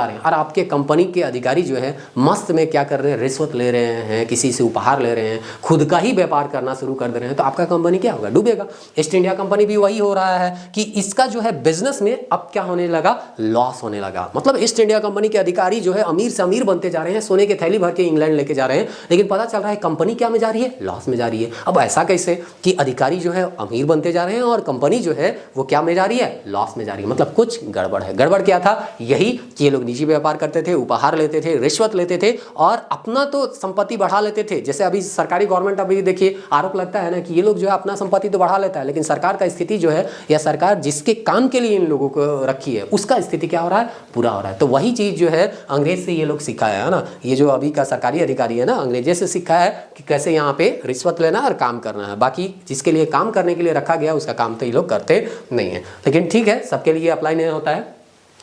हैं और आपके कंपनी के अधिकारी जो है मस्त में क्या कर रहे हैं, रिश्वत ले रहे हैं, किसी से उपहार ले रहे हैं, खुद का ही व्यापार करना शुरू कर दे रहे हैं, तो आपका कंपनी क्या होगा, डूबेगा। ईस्ट इंडिया कंपनी भी वही हो रहा है कि इसका जो है बिजनेस में अब क्या होने लगा, लॉस होने लगा। मतलब ईस्ट इंडिया कंपनी के अधिकारी जो है अमीर से अमीर बनते जा रहे हैं, सोने की थैली भर के इंग्लैंड लेके जा रहे हैं, लेकिन पता चल रहा है कंपनी क्या में जा रही है, लॉस में जा रही है। अब ऐसा कैसे कि अधिकारी जो है अमीर बनते जा रहे हैं और कंपनी जो है वो क्या में जा रही है, लॉस में जा रही है। मतलब कुछ गड़बड़ है। गड़बड़ क्या था, यही कि ये लोग निजी व्यापार करते थे, उपहार लेते थे, रिश्वत लेते थे और अपना तो संपत्ति बढ़ा लेते थे। जैसे अभी सरकारी गवर्नमेंट, अभी देखिए आरोप लगता है ना कि ये लोग जो है अपना संपत्ति तो बढ़ा लेता है, लेकिन सरकार का स्थिति जो है, या सरकार जिसके काम के लिए इन लोगों को रखी है उसका स्थिति क्या हो रहा है, पूरा हो रहा है। तो वही चीज जो है अंग्रेज से ये लोग सीखा है ना, ये जो अभी का सरकारी अधिकारी है ना, अंग्रेजे से सीखा है कि कैसे यहाँ पे रिश्वत लेना और काम करना है। बाकी जिसके लिए काम करने के लिए रखा गया उसका काम तो ये लोग करते नहीं है। लेकिन ठीक है, सबके लिए अप्लाई नहीं होता है।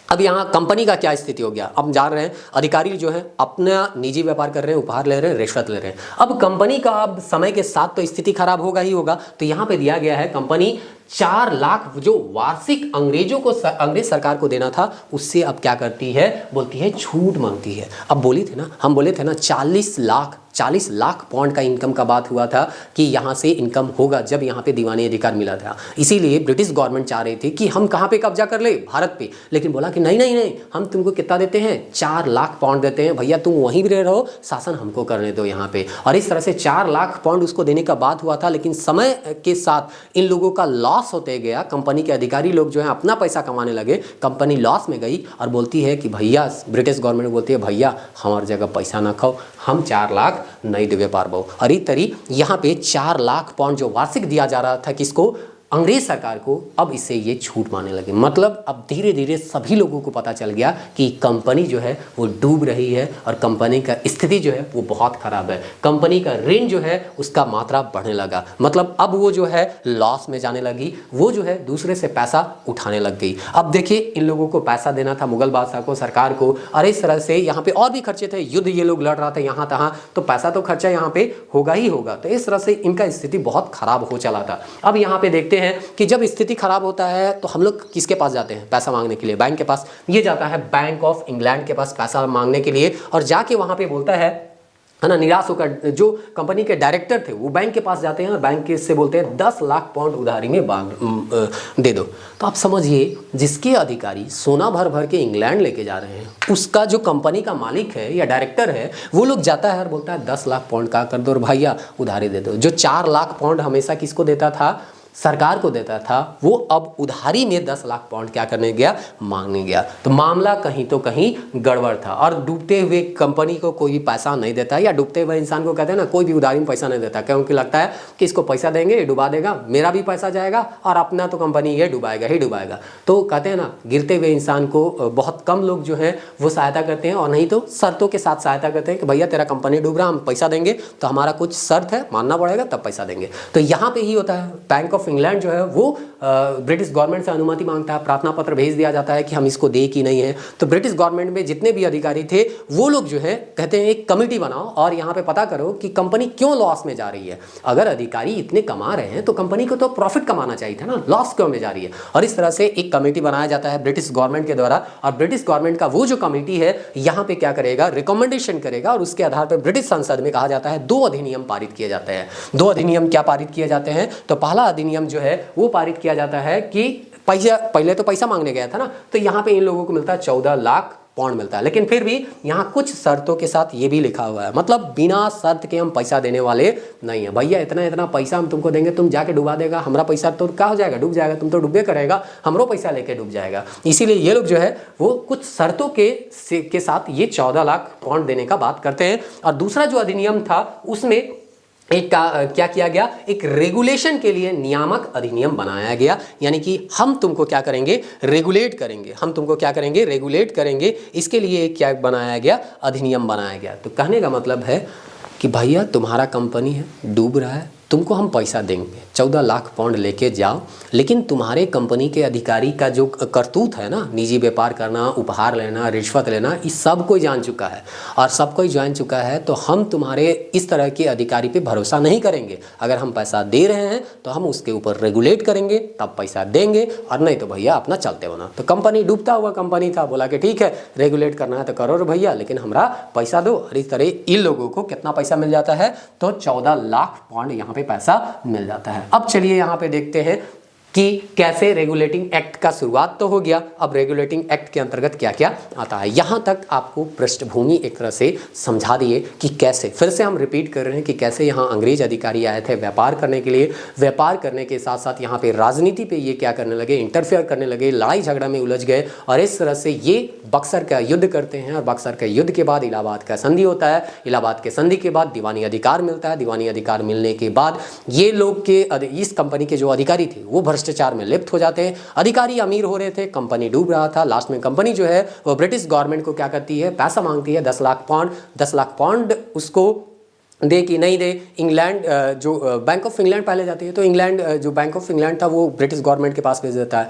अब यहाँ कंपनी का क्या स्थिति हो गया, अब जान रहे हैं अधिकारी जो है अपना निजी व्यापार कर रहे हैं, उपहार ले रहे हैं, रिश्वत ले रहे हैं। अब कंपनी का अब समय के साथ तो स्थिति खराब होगा ही होगा। तो यहाँ पे दिया गया है कंपनी 4 लाख जो वार्षिक अंग्रेज सरकार को देना था, उससे अब क्या करती है, बोलती है छूट मांगती है। अब हम बोले थे ना 40 लाख पाउंड का इनकम का बात हुआ था कि यहाँ से इनकम होगा जब यहाँ पे दीवानी अधिकार मिला था। इसीलिए ब्रिटिश गवर्नमेंट चाह रही थी कि हम कहाँ पे कब्जा कर ले, भारत पे। लेकिन बोला कि नहीं, हम तुमको कितना देते हैं, 4 लाख पाउंड देते हैं भैया, तुम वहीं भी रहो, शासन हमको करने दो यहाँ पे। और इस तरह से 4 लाख पाउंड उसको देने का बात हुआ था। लेकिन समय के साथ इन लोगों का लॉस होते गया। कंपनी के अधिकारी लोग जो है अपना पैसा कमाने लगे, कंपनी लॉस में गई और बोलती है कि भैया, ब्रिटिश गवर्नमेंट बोलती है भैया हमारी जगह पैसा ना खाओ, हम 4 लाख नहीं देवे पारबो। और इस तरी यहाँ पे 4 लाख पाउंड जो वार्षिक दिया जा रहा था किसको, अंग्रेज सरकार को, अब इससे ये छूट मानने लगे। मतलब अब धीरे धीरे सभी लोगों को पता चल गया कि कंपनी जो है वो डूब रही है और कंपनी का स्थिति जो है वो बहुत खराब है। कंपनी का ऋण जो है उसका मात्रा बढ़ने लगा। मतलब अब वो जो है लॉस में जाने लगी, वो जो है दूसरे से पैसा उठाने लग गई। अब देखिए इन लोगों को पैसा देना था मुगल बादशाह को, सरकार को, और इस तरह से यहाँ पे और भी खर्चे थे, युद्ध ये लोग लड़ रहा था यहाँ तहाँ, तो पैसा तो खर्चा यहाँ पे होगा ही होगा। तो इस तरह से इनका स्थिति बहुत खराब हो चला था। अब यहाँ पे देखते हैं कि जब स्थिति खराब होता है तो हम लोग किसके पास जाते हैं पैसा मांगने के लिए, बैंक के पास। ये जाता है बैंक ऑफ इंग्लैंड के पास पैसा मांगने के लिए, और जाके वहां पे बोलता है ना, निराश होकर जो कंपनी के डायरेक्टर थे वो बैंक के पास जाते हैं और बैंक से बोलते हैं 10 लाख पाउंड उधारी में दे दो। तो आप समझिए जिसके अधिकारी सोना भर भर के इंग्लैंड लेके जा रहे हैं, उसका जो कंपनी का मालिक है या डायरेक्टर है, वो लोग जाता है और बोलता है 10 लाख पाउंड का कर दो और भैया उधारी दे दो। जो 4 लाख पाउंड हमेशा किसको देता था, सरकार को देता था, वो अब उधारी में 10 लाख पाउंड क्या करने गया, मांगने गया। तो मामला कहीं तो कहीं गड़बड़ था। और डूबते हुए कंपनी को कोई पैसा नहीं देता, या डूबते हुए इंसान को कहते हैं ना, कोई भी उधारी में पैसा नहीं देता, क्योंकि लगता है कि इसको पैसा देंगे ये डुबा देगा, मेरा भी पैसा जाएगा और अपना तो कंपनी ये डुबाएगा ही डुबाएगा। तो कहते हैं ना, गिरते हुए इंसान को बहुत कम लोग जो है वो सहायता करते हैं, और नहीं तो शर्तों के साथ सहायता करते हैं कि भैया तेरा कंपनी डूब रहा, हम पैसा देंगे, तो हमारा कुछ शर्त है, मानना पड़ेगा तब पैसा देंगे। तो यहाँ पे ही होता है, बैंक ऑफ इंग्लैंड जो है वो ब्रिटिश गवर्नमेंट से अनुमति मांगता है, प्रार्थना पत्र भेज दिया जाता है कि हम इसको दे कि नहीं है। तो ब्रिटिश गवर्नमेंट में जितने भी अधिकारी थे वो लोग जो है कहते हैं एक कमेटी बनाओ और यहाँ पे पता करो कि कंपनी क्यों लॉस में जा रही है। अगर अधिकारी इतने कमा रहे हैं तो कंपनी को तो प्रॉफिट कमाना चाहिए था ना, लॉस क्यों में जा रही है। और इस तरह से एक कमेटी बनाया जाता है ब्रिटिश गवर्नमेंट के द्वारा, और ब्रिटिश गवर्नमेंट का वो जो कमेटी है यहाँ पे क्या करेगा, रिकमेंडेशन करेगा, और उसके आधार पर ब्रिटिश संसद में कहा जाता है 2 अधिनियम पारित किए जाते हैं। 2 अधिनियम क्या पारित किए जाते हैं, तो पहला अधिनियम जो है वो पारित किया जाता है कि पैसा, पहले तो पैसा मांगने गया था ना, तो यहाँ पे इन लोगों को मिलता है 14 लाख पाउंड मिलता है। लेकिन फिर भी यहाँ कुछ शर्तों के साथ ये भी लिखा हुआ है, मतलब बिना शर्त के हम पैसा देने वाले नहीं है। भैया इतना इतना पैसा हम तुमको देंगे, तुम जाके डुबा देगा, हमारा पैसा तो क्या हो जाएगा, डूब जाएगा, तुम तो डूबे करेगा, हमरो पैसा लेके डूब जाएगा। इसीलिए ये लोग जो है वो कुछ शर्तों के साथ ये 14 लाख पाउंड देने का बात करते हैं। और दूसरा जो अधिनियम था उसमें एक क्या किया गया, एक रेगुलेशन के लिए नियामक अधिनियम बनाया गया, यानी कि हम तुमको क्या करेंगे, रेगुलेट करेंगे, हम तुमको क्या करेंगे, रेगुलेट करेंगे। इसके लिए क्या बनाया गया, अधिनियम बनाया गया। तो कहने का मतलब है कि भैया तुम्हारा कंपनी है, डूब रहा है, तुमको हम पैसा देंगे, 14 लाख पाउंड लेके जाओ, लेकिन तुम्हारे कंपनी के अधिकारी का जो करतूत है ना, निजी व्यापार करना, उपहार लेना, रिश्वत लेना, इस सब कोई जान चुका है। और सब कोई जान चुका है तो हम तुम्हारे इस तरह के अधिकारी पे भरोसा नहीं करेंगे। अगर हम पैसा दे रहे हैं तो हम उसके ऊपर रेगुलेट करेंगे, तब पैसा देंगे, और नहीं तो भैया अपना चलते होना। तो कंपनी डूबता हुआ कंपनी था, बोला कि ठीक है रेगुलेट करना है तो करो रे भैया, लेकिन हमारा पैसा दो। और इस तरह इन लोगों को कितना पैसा मिल जाता है, तो 14 लाख पाउंड यहाँ पे पैसा मिल जाता है। अब चलिए यहाँ पे देखते हैं कि कैसे रेगुलेटिंग एक्ट का शुरुआत तो हो गया, अब रेगुलेटिंग एक्ट के अंतर्गत क्या क्या आता है। यहाँ तक आपको पृष्ठभूमि एक तरह से समझा दिए कि कैसे, फिर से हम रिपीट कर रहे हैं कि कैसे यहाँ अंग्रेज अधिकारी आए थे व्यापार करने के लिए। व्यापार करने के साथ साथ यहाँ पे राजनीति पे ये क्या करने लगे, इंटरफेयर करने लगे, लड़ाई झगड़ा में उलझ गए, और इस तरह से ये बक्सर का युद्ध करते हैं। और बक्सर के युद्ध के बाद इलाहाबाद का संधि होता है, इलाहाबाद के संधि के बाद दीवानी अधिकार मिलता है। दीवानी अधिकार मिलने के बाद ये लोग के इस कंपनी के जो अधिकारी थे वो भ्रष्टाचार में लिप्त हो जाते हैं। अधिकारी अमीर हो रहे थे, कंपनी डूब रहा था। लास्ट में कंपनी जो है वो ब्रिटिश गवर्नमेंट को क्या करती है, पैसा मांगती है 10 लाख पाउंड। 10 लाख पाउंड उसको दे कि नहीं दे, इंग्लैंड जो बैंक ऑफ इंग्लैंड पहले जाती है, तो इंग्लैंड जो बैंक ऑफ इंग्लैंड था वो ब्रिटिश गवर्नमेंट के पास भेज देता है।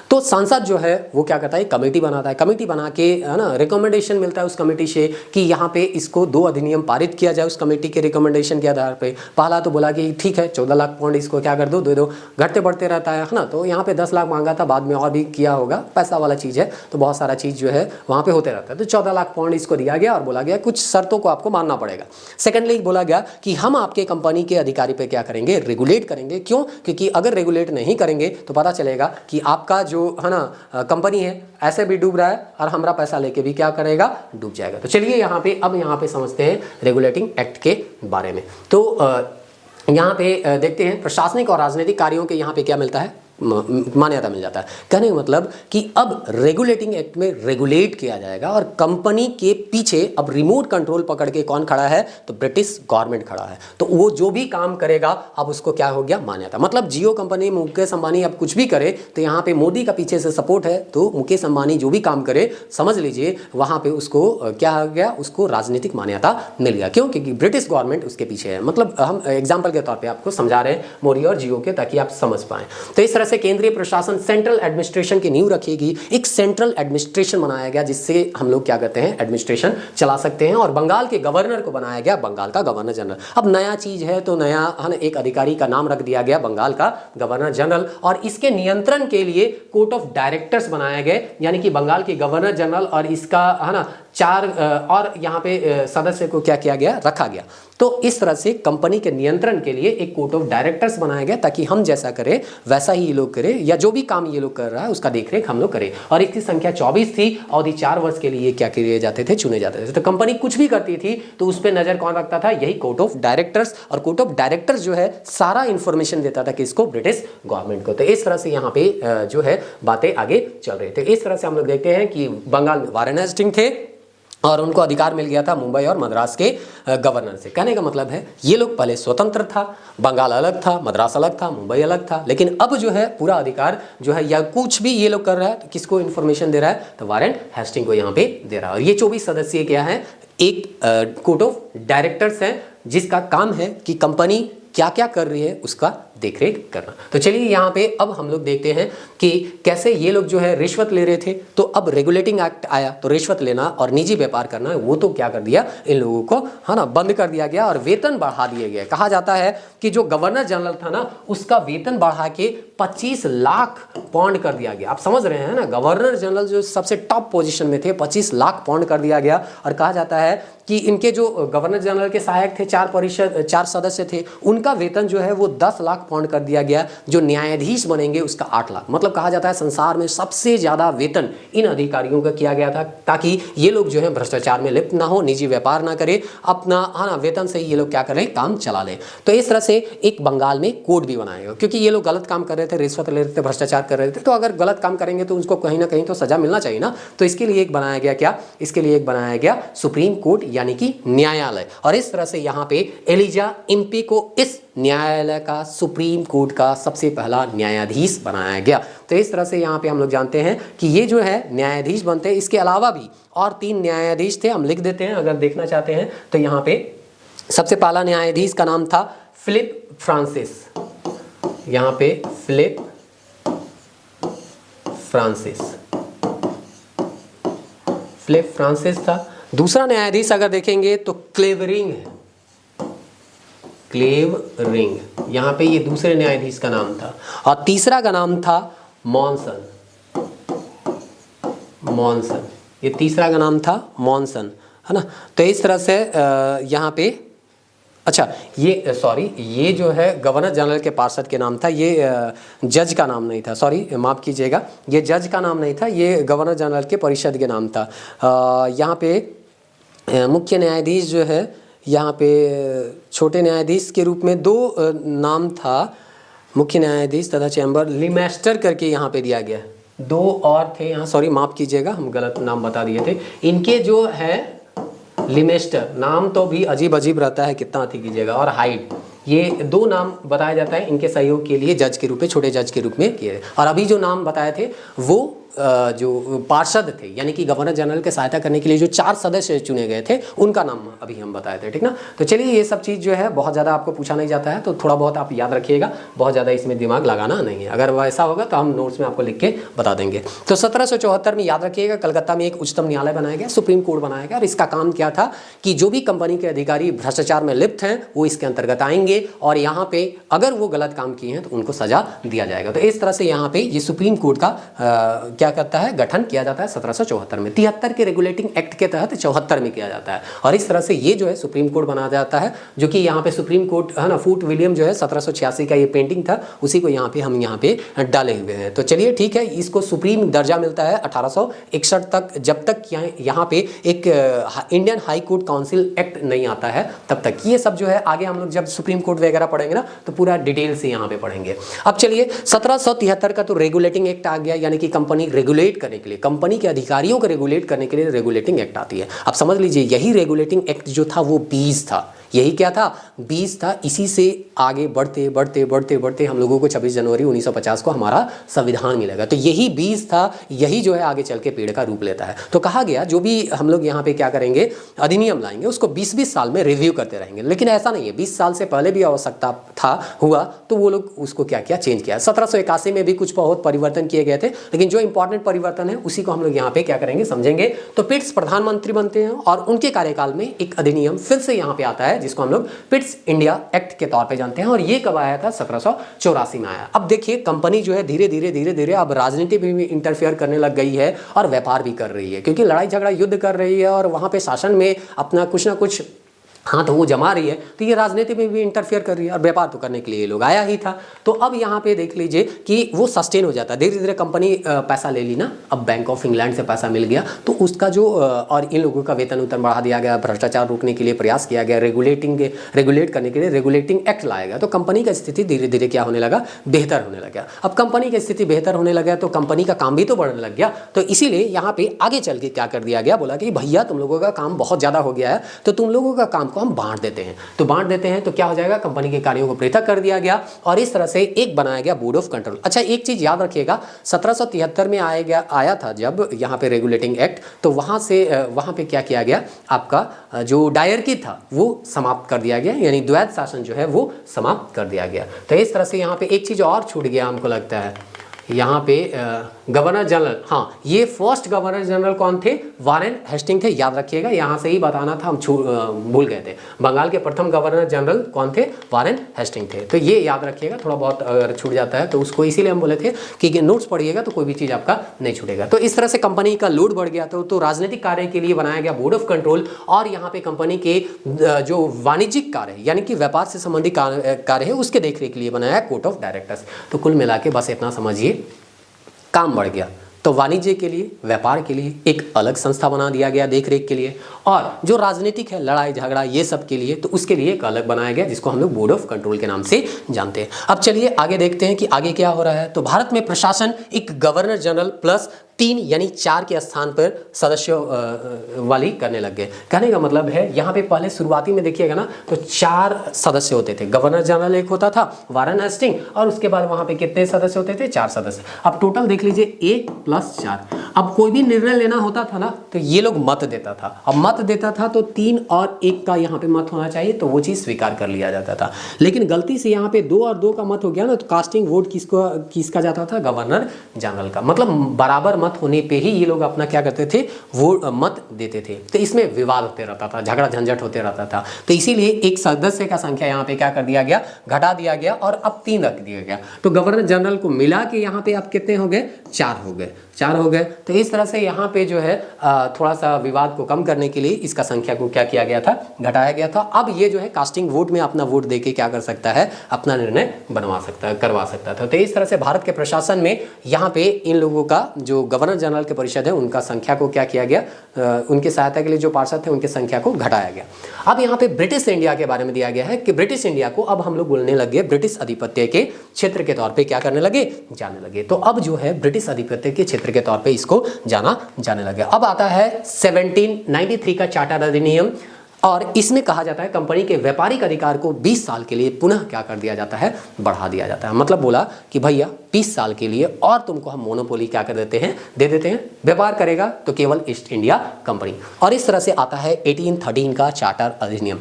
तो सांसद जो है वो क्या करता है, कमेटी बनाता है। कमेटी बना के है ना, रिकमेंडेशन मिलता है उस कमेटी से कि यहाँ पे इसको 2 अधिनियम पारित किया जाए उस कमेटी के रिकमेंडेशन के आधार पे। पहला तो बोला कि ठीक है 14 लाख पाउंड इसको क्या कर दो, दे दो, घटते बढ़ते रहता है ना। तो यहाँ पे 10 लाख मांगा था, बाद में और भी किया होगा, पैसा वाला चीज़ है तो बहुत सारा चीज़ जो है वहाँ पे होते रहता है। तो 14 लाख पाउंड इसको दिया गया और बोला गया कुछ शर्तों को आपको मानना पड़ेगा। सेकेंडली बोला गया कि हम आपके कंपनी के अधिकारी पे क्या करेंगे, रेगुलेट करेंगे। क्यों, क्योंकि अगर रेगुलेट नहीं करेंगे तो पता चलेगा कि आपका जो है ना कंपनी है ऐसे भी डूब रहा है और हमारा पैसा लेके भी क्या करेगा, डूब जाएगा। तो चलिए यहाँ पे अब यहाँ पे समझते हैं रेगुलेटिंग एक्ट के बारे में। तो यहाँ पे देखते हैं प्रशासनिक और राजनीतिक कार्यों के यहाँ पे क्या मिलता है, मान्यता मिल जाता है। कहने का मतलब कि अब रेगुलेटिंग एक्ट में रेगुलेट किया जाएगा और कंपनी के पीछे अब रिमोट कंट्रोल पकड़ के कौन खड़ा है, तो ब्रिटिश गवर्नमेंट खड़ा है। तो वो जो भी काम करेगा अब उसको क्या हो गया, मान्यता। मतलब जियो कंपनी, मुकेश अंबानी अब कुछ भी करे तो यहाँ पे मोदी का पीछे से सपोर्ट है, तो मुकेश अंबानी जो भी काम करे समझ लीजिए वहाँ पे उसको क्या हो गया, उसको राजनीतिक मान्यता मिल गया। क्यों, क्योंकि ब्रिटिश गवर्नमेंट उसके पीछे है। मतलब हम एग्जाम्पल के तौर पर आपको समझा रहे हैं मोदी और जियो के, ताकि आप समझ पाएं। तो इस तरह से केंद्रीय प्रशासन, सेंट्रल एडमिनिस्ट्रेशन की नींव रखेगी। एक सेंट्रल एडमिनिस्ट्रेशन बनाया गया जिससे हम लोग क्या कहते हैं, एडमिनिस्ट्रेशन चला सकते हैं। और बंगाल के गवर्नर को बनाया गया बंगाल का गवर्नर जनरल। अब नया चीज है तो नया है, एक अधिकारी का नाम रख दिया गया बंगाल का गवर्नर जनरल। और इसके नियंत्रण के लिए कोर्ट ऑफ डायरेक्टर्स बनाए गए, यानी कि बंगाल के गवर्नर जनरल और इसका है ना 4 और यहाँ पे सदस्य को क्या किया गया, रखा गया। तो इस तरह से कंपनी के नियंत्रण के लिए एक कोर्ट ऑफ डायरेक्टर्स बनाया गया ताकि हम जैसा करें वैसा ही ये लोग करें, या जो भी काम ये लोग कर रहा है उसका देखरेख हम लोग करें। और इसकी संख्या 24 थी, अवधि 4 वर्ष के लिए क्या किए जाते थे, चुने जाते थे। तो कंपनी कुछ भी करती थी तो उस पर नजर कौन रखता था, यही कोर्ट ऑफ डायरेक्टर्स। और कोर्ट ऑफ डायरेक्टर्स जो है सारा इंफॉर्मेशन देता था किसको, ब्रिटिश गवर्नमेंट को। तो इस तरह से यहाँ पे जो है बातें आगे चल रही थी। इस तरह से हम लोग देखते हैं कि बंगाल में वारेन हेस्टिंग थे और उनको अधिकार मिल गया था मुंबई और मद्रास के गवर्नर से। कहने का मतलब है ये लोग पहले स्वतंत्र था, बंगाल अलग था, मद्रास अलग था, मुंबई अलग था, लेकिन अब जो है पूरा अधिकार जो है या कुछ भी ये लोग कर रहा है तो किसको इन्फॉर्मेशन दे रहा है, तो वारेन हेस्टिंग को यहाँ पे दे रहा है। और ये 24 सदस्य क्या है, एक कोर्ट ऑफ डायरेक्टर्स है जिसका काम है कि कंपनी क्या क्या कर रही है उसका देखरेख करना। तो चलिए यहाँ पे अब हम लोग देखते हैं कि कैसे ये लोग जो है रिश्वत ले रहे थे। तो अब रेगुलेटिंग एक्ट आया तो रिश्वत लेना और निजी व्यापार करना वो तो क्या कर दिया, इन लोगों को है ना बंद कर दिया गया और वेतन बढ़ा दिए गए। कहा जाता है कि जो गवर्नर जनरल था ना उसका वेतन बढ़ा के 25 लाख पाउंड कर दिया गया। आप समझ रहे हैं ना, गवर्नर जनरल जो सबसे टॉप पोजीशन में थे 25 लाख पाउंड कर दिया गया। और कहा जाता है कि इनके जो गवर्नर जनरल के सहायक थे 4 सदस्य थे, उनका वेतन जो है वो 10 लाख पाउंड कर दिया गया। जो न्यायाधीश बनेंगे उसका 8 लाख। मतलब कहा जाता है संसार में सबसे ज्यादा वेतन इन अधिकारियों का किया गया था ताकि ये लोग जो है भ्रष्टाचार में लिप्त ना हो, निजी व्यापार ना करे, अपना है ना वेतन से ये लोग क्या करें, काम चला लें। तो इस तरह से एक बंगाल में कोड भी बनाएगा क्योंकि ये लोग गलत काम कर रहे थे, रिश्वत ले रहे थे, भ्रष्टाचार कर रहे थे। तो अगर गलत काम करेंगे तो उनको कहीं ना कहीं तो सजा मिलना चाहिए ना। तो इसके लिए एक बनाया गया क्या, इसके लिए एक बनाया गया सुप्रीम कोर्ट यानी कि न्यायालय। और इस तरह से यहाँ पे एलिजा इम्पी को इस न्यायालय का, सुप्रीम कोर्ट का सबसे पहला न्यायाधीश बनाया गया। तो इस तरह से यहाँ पे हम लोग जानते हैं कि ये जो है न्यायाधीश बनते हैं। इसके अलावा भी और 3 न्यायाधीश थे, हम लिख देते हैं अगर देखना चाहते हैं। तो यहाँ पे सबसे पहला न्यायाधीश का नाम था फिलिप फ्रांसिस। यहाँ पे फिलिप फ्रांसिस था। दूसरा न्यायाधीश अगर देखेंगे तो क्लेवरिंग है, क्लेवरिंग। यहाँ पे ये दूसरे न्यायाधीश का नाम था। और तीसरा का नाम था मॉनसन। ये तीसरा का नाम था मॉनसन, है ना। तो इस तरह से यहाँ पे अच्छा ये सॉरी ये जो है गवर्नर जनरल के पार्षद के नाम था, ये जज का नाम नहीं था, सॉरी माफ़ कीजिएगा, ये जज का नाम नहीं था, ये गवर्नर जनरल के परिषद के नाम था। यहाँ पे मुख्य न्यायाधीश जो है यहाँ पे छोटे न्यायाधीश के रूप में 2 नाम था, मुख्य न्यायाधीश तथा चैम्बर लिमेस्टर करके यहाँ पे दिया गया। 2 और थे यहाँ, सॉरी माफ़ कीजिएगा हम गलत नाम बता दिए थे। इनके जो है लिमेस्टर, नाम तो भी अजीब अजीब रहता है, कितना अति कीजिएगा, और हाइड, ये 2 नाम बताया जाता है इनके सहयोग के लिए जज के रूप में, छोटे जज के रूप में किए। और अभी जो नाम बताए थे वो जो पार्षद थे यानी कि गवर्नर जनरल के सहायता करने के लिए जो 4 सदस्य चुने गए थे उनका नाम अभी हम बताए थे, ठीक ना। तो चलिए ये सब चीज़ जो है बहुत ज़्यादा आपको पूछा नहीं जाता है, तो थोड़ा बहुत आप याद रखिएगा, बहुत ज़्यादा इसमें दिमाग लगाना नहीं है। अगर वैसा होगा तो हम नोट्स में आपको लिख के बता देंगे। तो 1774 में याद रखिएगा कलकत्ता में एक उच्चतम न्यायालय बनाया गया, सुप्रीम कोर्ट बनाया गया। और इसका काम क्या था कि जो भी कंपनी के अधिकारी भ्रष्टाचार में लिप्त हैं वो इसके अंतर्गत आएंगे और यहाँ पे अगर वो गलत काम किए हैं तो उनको सजा दिया जाएगा। तो इस तरह से यहाँ पे ये सुप्रीम कोर्ट का क्या करता है, गठन किया जाता है 1774 में। 73 के रेगुलेटिंग एक्ट के तहत 74 में किया जाता है। और इस तरह से ये जो है सुप्रीम कोर्ट बनाया जाता है, जो कि यहाँ पे सुप्रीम कोर्ट है ना, फूट विलियम जो है 1786 का ये पेंटिंग था, उसी को यहाँ पे हम यहाँ पे डाले हुए हैं। तो चलिए ठीक है, इसको सुप्रीम दर्जा मिलता है 1861 तक, जब तक यहाँ पे एक Indian high court council act नहीं आता है तब तक। ये सब जो है आगे हम लोग जब सुप्रीम कोर्ट वगैरह पढ़ेंगे ना तो पूरा डिटेल से यहाँ पे पढ़ेंगे। अब चलिए 1773 का तो रेगुलेटिंग एक्ट आ गया, यानी कि कंपनी रेगुलेट करने के लिए, कंपनी के अधिकारियों को रेगुलेट करने के लिए रेगुलेटिंग एक्ट आती है। अब समझ लीजिए यही रेगुलेटिंग एक्ट जो था वो 20 था, यही क्या था, 20 था। इसी से आगे बढ़ते बढ़ते बढ़ते बढ़ते हम लोगों को 26 जनवरी 1950 को हमारा संविधान मिलेगा। तो यही 20 था, यही जो है आगे चल के पेड़ का रूप लेता है। तो कहा गया जो भी हम लोग यहाँ पे क्या करेंगे, अधिनियम लाएंगे उसको 20-20 साल में रिव्यू करते रहेंगे। लेकिन ऐसा नहीं है, 20 साल से पहले भी आवश्यकता था हुआ तो वो लोग उसको क्या किया, चेंज किया। 1781 में भी कुछ बहुत परिवर्तन किए गए थे, लेकिन जो इंपॉर्टेंट परिवर्तन है उसी को हम लोग यहाँ पे क्या करेंगे, समझेंगे। तो पिट्स प्रधानमंत्री बनते हैं और उनके कार्यकाल में एक अधिनियम फिर से यहाँ पे आता है जिसको हम लोग पिट्स इंडिया एक्ट के तौर पे जानते हैं, और ये कब आया था, 1784 में आया। अब देखिए कंपनी जो है धीरे धीरे अब राजनीति में भी इंटरफेयर करने लग गई है और व्यापार भी कर रही है, क्योंकि लड़ाई झगड़ा युद्ध कर रही है और वहाँ पे शासन में अपना कुछ ना कुछ हाँ तो वो जमा रही है, तो ये राजनीति में भी इंटरफेयर कर रही है और व्यापार तो करने के लिए ये लोग आया ही था। तो अब यहाँ पे देख लीजिए कि वो सस्टेन हो जाता है, धीरे धीरे कंपनी पैसा ले ली ना, अब बैंक ऑफ इंग्लैंड से पैसा मिल गया तो उसका जो और इन लोगों का वेतन उतन बढ़ा दिया गया, भ्रष्टाचार रोकने के लिए प्रयास किया गया, रेगुलेट करने के लिए रेगुलेटिंग एक्ट लाया गया, तो कंपनी का स्थिति धीरे धीरे क्या होने लगा, बेहतर होने लगा। अब कंपनी की स्थिति बेहतर होने लगा तो कंपनी का काम भी तो बढ़ने लग गया, तो इसीलिए यहाँ पे आगे चल के क्या कर दिया गया, बोला कि भैया तुम लोगों का काम बहुत ज़्यादा हो गया है तो तुम लोगों का काम को हम बांट देते हैं। तो बांट देते हैं तो क्या हो जाएगा, कंपनी के कार्यों को पृथक कर दिया गया और इस तरह से एक बनाया गया बोर्ड ऑफ कंट्रोल। अच्छा एक चीज याद रखिएगा, 1773 में आया था जब यहाँ पे रेगुलेटिंग एक्ट, तो वहाँ पे क्या किया गया, आपका जो डायरकी था वो समाप्त कर दिया गया, यानी द्वैध शासन जो है वो समाप्त कर दिया गया। तो इस तरह से यहाँ पे एक चीज और छूट गया हमको लगता है, यहाँ पे गवर्नर जनरल, हाँ ये फर्स्ट गवर्नर जनरल कौन थे, वारेन हेस्टिंग थे, याद रखिएगा, यहाँ से ही बताना था, हम भूल गए थे। बंगाल के प्रथम गवर्नर जनरल कौन थे, वारेन हेस्टिंग थे, तो ये याद रखिएगा, थोड़ा बहुत अगर छूट जाता है तो उसको इसीलिए हम बोले थे कि नोट्स पढ़िएगा तो कोई भी चीज़ आपका नहीं छूटेगा। तो इस तरह से कंपनी का लोड बढ़ गया तो राजनीतिक कार्य के लिए बनाया गया बोर्ड ऑफ कंट्रोल, और यहाँ पे कंपनी के जो वाणिज्यिक कार्य यानी कि व्यापार से संबंधित कार्य है उसके देखरेख के लिए बनाया कोर्ट ऑफ डायरेक्टर्स। तो कुल मिला के बस इतना समझिए, काम बढ़ गया तो वाणिज्य के लिए, व्यापार के लिए एक अलग संस्था बना दिया गया देखरेख के लिए, और जो राजनीतिक है, लड़ाई झगड़ा ये सब के लिए, तो उसके लिए एक अलग बनाया गया जिसको हम लोग बोर्ड ऑफ कंट्रोल के नाम से जानते हैं। अब चलिए आगे देखते हैं कि आगे क्या हो रहा है। तो भारत में प्रशासन एक गवर्नर जनरल प्लस 3 यानी 4 के स्थान पर सदस्यों वाली करने लग गए। कहने का मतलब है यहाँ पे पहले शुरुआती में देखिएगा ना तो 4 सदस्य होते थे, गवर्नर जनरल एक होता था, वारेन हेस्टिंग, और उसके बाद वहाँ पे कितने सदस्य होते थे, 4 सदस्य। अब टोटल देख लीजिए 1 + 4। अब कोई भी निर्णय लेना होता था ना तो ये लोग मत देता था, अब मत देता था तो 3 और 1 का यहाँ पे मत होना चाहिए, तो वो चीज़ स्वीकार कर लिया जाता था। लेकिन गलती से यहाँ पे 2 और 2 का मत हो गया ना तो कास्टिंग वोट किसका जाता था, गवर्नर जनरल का। मतलब बराबर मत होने पे ही ये लोग अपना क्या करते थे, वो मत देते थे। तो इसमें विवाद होते रहता था, झगड़ा झंझट होते रहता था, तो इसीलिए एक सदस्य का संख्या यहाँ पे क्या कर दिया गया, घटा दिया गया और अब 3 रख दिया गया। तो गवर्नर जनरल को मिला के यहाँ पे अब कितने हो गए, 4 हो गए। तो इस तरह से यहाँ पे जो है थोड़ा सा विवाद को कम करने के लिए इसका संख्या को क्या किया गया था, घटाया गया था। अब ये जो है कास्टिंग वोट में अपना वोट देके क्या कर सकता है, अपना निर्णय करवा सकता था। तो इस तरह से भारत के प्रशासन में यहाँ पे इन लोगों का जो गवर्नर जनरल के परिषद है उनका संख्या को क्या किया गया, उनके सहायता के लिए जो पार्षद थे उनकी संख्या को घटाया गया। अब यहाँ पे ब्रिटिश इंडिया के बारे में दिया गया है कि ब्रिटिश इंडिया को अब हम लोग बोलने लगे ब्रिटिश आधिपत्य के क्षेत्र के तौर पे क्या करने लगे, जाने लगे। तो अब जो है ब्रिटिश आधिपत्य के क्षेत्र के तौर पे इसको जाना जाने लगे। अब आता है 1793 का चार्टर अधिनियम, और इसमें कहा जाता है कंपनी के व्यापारिक अधिकार को 20 साल के लिए पुनः क्या कर दिया जाता है, बढ़ा दिया जाता है। मतलब बोला कि भैया 20 साल के लिए और तुमको हम मोनोपोली क्या कर देते हैं, दे देते हैं, व्यापार करेगा तो केवल ईस्ट इंडिया कंपनी। और इस तरह से आता है 1813 का चार्टर अधिनियम।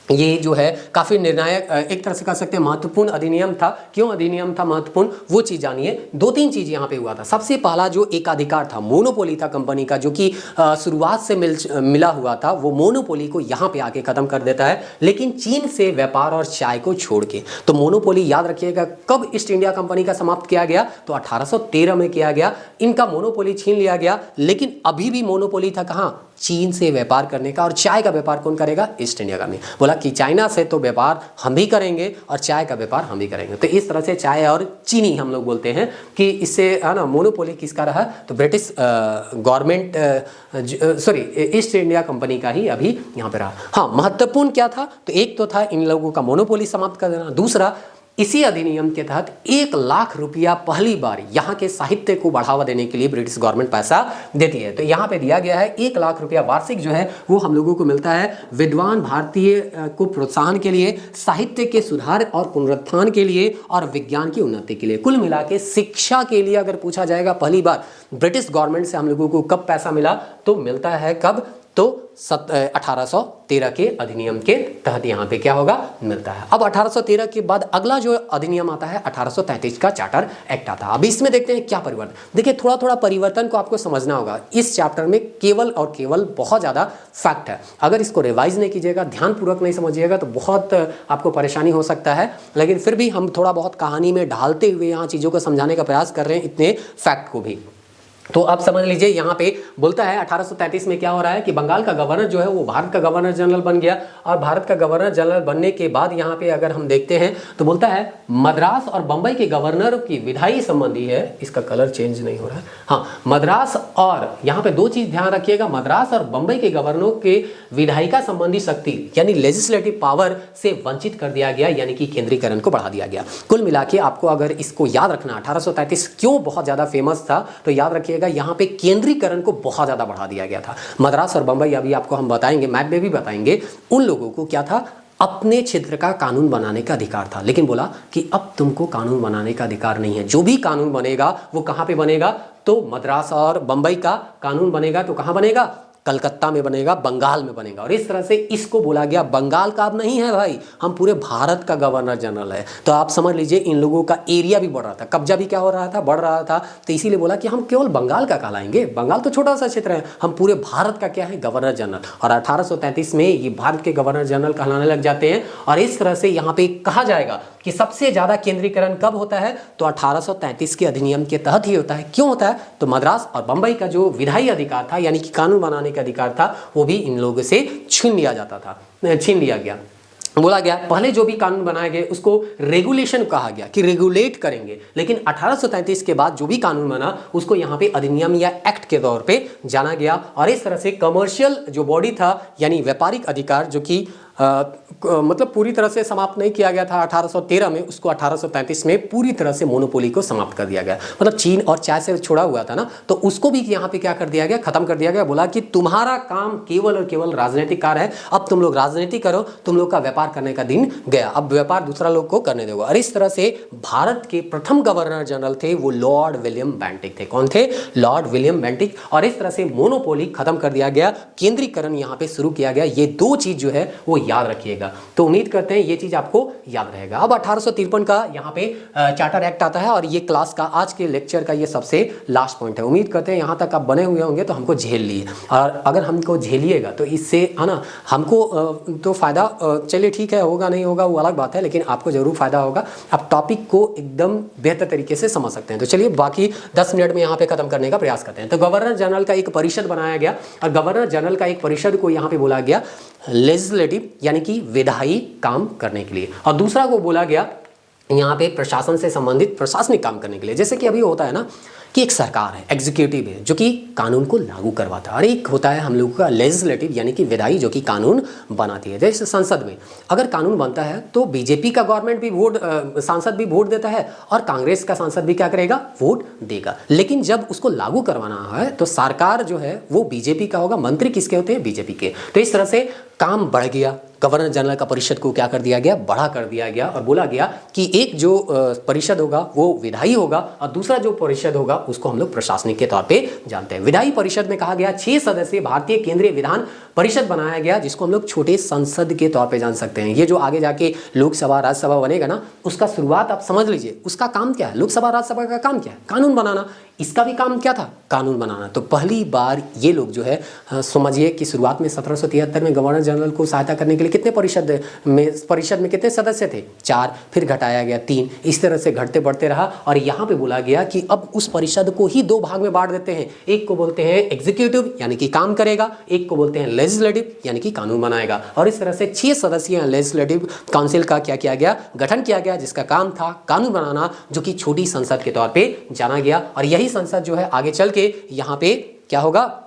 ये जो है काफ़ी निर्णायक, एक तरह से कह सकते हैं महत्वपूर्ण अधिनियम था। क्यों अधिनियम था महत्वपूर्ण, वो चीज़ जानिए। 2-3 चीज़ यहाँ पे हुआ था। सबसे पहला जो एकाधिकार था, मोनोपोली था कंपनी का, जो कि शुरुआत से मिला हुआ था, वो मोनोपोली को यहाँ पे आके ख़त्म कर देता है, लेकिन चीन से व्यापार और चाय को छोड़ के। तो मोनोपोली याद रखिएगा कब ईस्ट इंडिया कंपनी का समाप्त किया गया, तो 1813 में किया गया। इनका मोनोपोली छीन लिया गया, लेकिन अभी भी मोनोपोली था कहाँ, चीन से व्यापार करने का। और चाय का व्यापार कौन करेगा, ईस्ट इंडिया कंपनी। बोला कि चाइना से तो व्यापार हम भी करेंगे और चाय का व्यापार हम भी करेंगे। तो इस तरह से चाय और चीनी हम लोग बोलते हैं कि इससे है ना मोनोपोली किसका रहा, तो British government east India company का ही अभी यहाँ पे रहा। हाँ, महत्वपूर्ण क्या था, तो एक तो था इन लोगों का मोनोपोली समाप्त कर देना, दूसरा इसी अधिनियम के तहत 1 लाख रुपया पहली बार यहाँ के साहित्य को बढ़ावा देने के लिए ब्रिटिश गवर्नमेंट पैसा देती है। तो यहाँ पे दिया गया है 1 लाख रुपया वार्षिक जो है वो हम लोगों को मिलता है विद्वान भारतीय को प्रोत्साहन के लिए, साहित्य के सुधार और पुनरुत्थान के लिए और विज्ञान की उन्नति के लिए। कुल मिला के शिक्षा के लिए अगर पूछा जाएगा पहली बार ब्रिटिश गवर्नमेंट से हम लोगों को कब पैसा मिला, तो मिलता है कब, तो 1813 के अधिनियम के तहत यहाँ पे क्या होगा, मिलता है। अब 1813 के बाद अगला जो अधिनियम आता है 1833 का चार्टर एक्ट आता है। अब इसमें देखते हैं क्या परिवर्तन। देखिए थोड़ा थोड़ा परिवर्तन को आपको समझना होगा। इस चैप्टर में केवल और केवल बहुत ज़्यादा फैक्ट है। अगर इसको रिवाइज नहीं कीजिएगा, ध्यानपूर्वक नहीं समझिएगा तो बहुत आपको परेशानी हो सकता है। लेकिन फिर भी हम थोड़ा बहुत कहानी में ढालते हुए यहाँ चीज़ों को समझाने का प्रयास कर रहे हैं, इतने फैक्ट को भी। तो आप समझ लीजिए यहाँ पे बोलता है 1833 में क्या हो रहा है कि बंगाल का गवर्नर जो है वो भारत का गवर्नर जनरल बन गया। और भारत का गवर्नर जनरल बनने के बाद यहाँ पे अगर हम देखते हैं तो बोलता है मद्रास और बंबई के गवर्नर की विधायी संबंधी है, इसका कलर चेंज नहीं हो रहा है, हाँ, मद्रास और यहाँ पे दो चीज ध्यान रखिएगा, मद्रास और बंबई के गवर्नरों के विधायिका संबंधी शक्ति यानी लेजिस्लेटिव पावर से वंचित कर दिया गया, यानी कि केंद्रीकरण को बढ़ा दिया गया। कुल मिला के आपको अगर इसको याद रखना 1833 क्यों बहुत ज्यादा फेमस था तो याद रखिए यहाँ पे केंद्रीकरण को बहुत ज्यादा बढ़ा दिया गया था। मद्रास और बंबई अभी आपको हम बताएंगे, मैप में भी बताएंगे, उन लोगों को क्या था, अपने क्षेत्र का कानून बनाने का अधिकार था। लेकिन बोला कि अब तुमको कानून बनाने का अधिकार नहीं है, जो भी कानून बनेगा वो कहां पे बनेगा, तो मद्रास और बंबई का कानून बनेगा तो कहां बनेगा, कलकत्ता में बनेगा, बंगाल में बनेगा। और इस तरह से इसको बोला गया बंगाल का अब नहीं है भाई, हम पूरे भारत का गवर्नर जनरल है। तो आप समझ लीजिए इन लोगों का एरिया भी बढ़ रहा था, कब्जा भी क्या हो रहा था, बढ़ रहा था। तो इसीलिए बोला कि हम केवल बंगाल का कहलाएंगे, बंगाल तो छोटा सा क्षेत्र है, हम पूरे भारत का क्या है, गवर्नर जनरल। और 1833 में ये भारत के गवर्नर जनरल कहलाने लग जाते हैं। और इस तरह से यहाँ पे कहा जाएगा कि सबसे ज्यादा केंद्रीकरण कब होता है, तो 1833 के अधिनियम के तहत ही होता है। क्यों होता है, तो मद्रास और बंबई का जो विधायी अधिकार था यानी कि कानून बनाने का अधिकार था वो भी इन लोगों से छीन लिया गया। बोला गया पहले जो भी कानून बनाए गए उसको रेगुलेशन कहा गया कि रेगुलेट करेंगे, लेकिन 1833 के बाद जो भी कानून बना उसको यहाँ पे अधिनियम या एक्ट के तौर पे जाना गया। और इस तरह से कमर्शियल जो बॉडी था यानी व्यापारिक अधिकार जो कि मतलब पूरी तरह से समाप्त नहीं किया गया था 1813 में, उसको 1833 में पूरी तरह से मोनोपोली को समाप्त कर दिया गया। मतलब चीन और चाय से छोड़ा हुआ था ना, तो उसको भी यहाँ पे क्या कर दिया गया, खत्म कर दिया गया। बोला कि तुम्हारा काम केवल और केवल राजनीतिक कार्य है, अब तुम लोग राजनीति करो, तुम लोग का व्यापार करने का दिन गया, अब व्यापार दूसरा लोग को करने दोगे। और इस तरह से भारत के प्रथम गवर्नर जनरल थे वो लॉर्ड विलियम बेंटिक थे। कौन थे, लॉर्ड विलियम बेंटिक। और इस तरह से मोनोपोली खत्म कर दिया गया, केंद्रीकरण यहाँ पे शुरू किया गया। ये दो चीज जो है वो याद रखिएगा। तो उम्मीद करते हैं ये चीज आपको याद रहेगा। अब 1853 का यहाँ पे चार्टर एक्ट आता है और ये क्लास का आज के लेक्चर का ये सबसे लास्ट पॉइंट है। उम्मीद करते हैं यहाँ तक आप बने हुए होंगे तो हमको झेल लिए, और अगर हमको झेलिएगा तो इससे है ना हमको तो फायदा, चलिए ठीक है, होगा नहीं होगा वो अलग बात है, लेकिन आपको जरूर फायदा होगा। आप टॉपिक को एकदम बेहतर तरीके से समझ सकते हैं। तो चलिए बाकी 10 मिनट में यहाँ पे खत्म करने का प्रयास करते हैं। तो गवर्नर जनरल का एक परिषद बनाया गया और गवर्नर जनरल का एक परिषद को यहाँ पे बोला गया लेजिस्लेटिव यानी कि विधायी काम करने के लिए, और दूसरा को बोला गया यहाँ पे प्रशासन से संबंधित प्रशासनिक काम करने के लिए। जैसे कि अभी होता है ना कि एक सरकार है, एग्जीक्यूटिव है जो कि कानून को लागू करवाता है, और एक होता है हम लोगों का लेजिस्लेटिव यानी कि विधायी जो कि कानून बनाती है। जैसे संसद में अगर कानून बनता है तो बीजेपी का गवर्नमेंट भी वोट, सांसद भी वोट देता है और कांग्रेस का सांसद भी क्या करेगा, वोट देगा। लेकिन जब उसको लागू करवाना है तो सरकार जो है वो बीजेपी का होगा, मंत्री किसके होते हैं, बीजेपी के। तो इस तरह से काम बढ़ गया, गवर्नर जनरल का परिषद को क्या कर दिया गया, बड़ा कर दिया गया, और बोला गया कि एक जो परिषद होगा वो विधायी होगा और दूसरा जो परिषद होगा उसको हम लोग प्रशासनिक के तौर पे जानते हैं। विधायी परिषद में कहा गया 6 सदस्यीय भारतीय केंद्रीय विधान परिषद बनाया गया, जिसको हम लोग छोटे संसद के तौर पे जान सकते हैं। ये जो आगे जाके लोकसभा राज्यसभा बनेगा ना, उसका शुरुआत आप समझ लीजिए, उसका काम क्या है, लोकसभा राज्यसभा का काम क्या है, कानून बनाना। इसका भी काम क्या था, कानून बनाना। तो पहली बार ये लोग जो है समझिए कि शुरुआत में 1773 में गवर्नर जनरल को सहायता करने के लिए कितने परिषद में कितने सदस्य थे, 4, फिर घटाया गया 3, इस तरह से घटते बढ़ते रहा। और यहाँ पे बोला गया कि अब उस परिषद को ही 2 भाग में बांट देते हैं, एक को बोलते हैं एग्जीक्यूटिव यानी कि काम करेगा, एक को बोलते हैं लेजिस्लेटिव यानी कि कानून बनाएगा। और इस तरह से 6 सदस्यीय लेजिस्लेटिव काउंसिल का क्या किया गया, गठन किया गया, जिसका काम था कानून बनाना, जो कि छोटी संसद के तौर पे जाना गया। और यही संसद जो है आगे चल के यहाँ पे क्या होगा,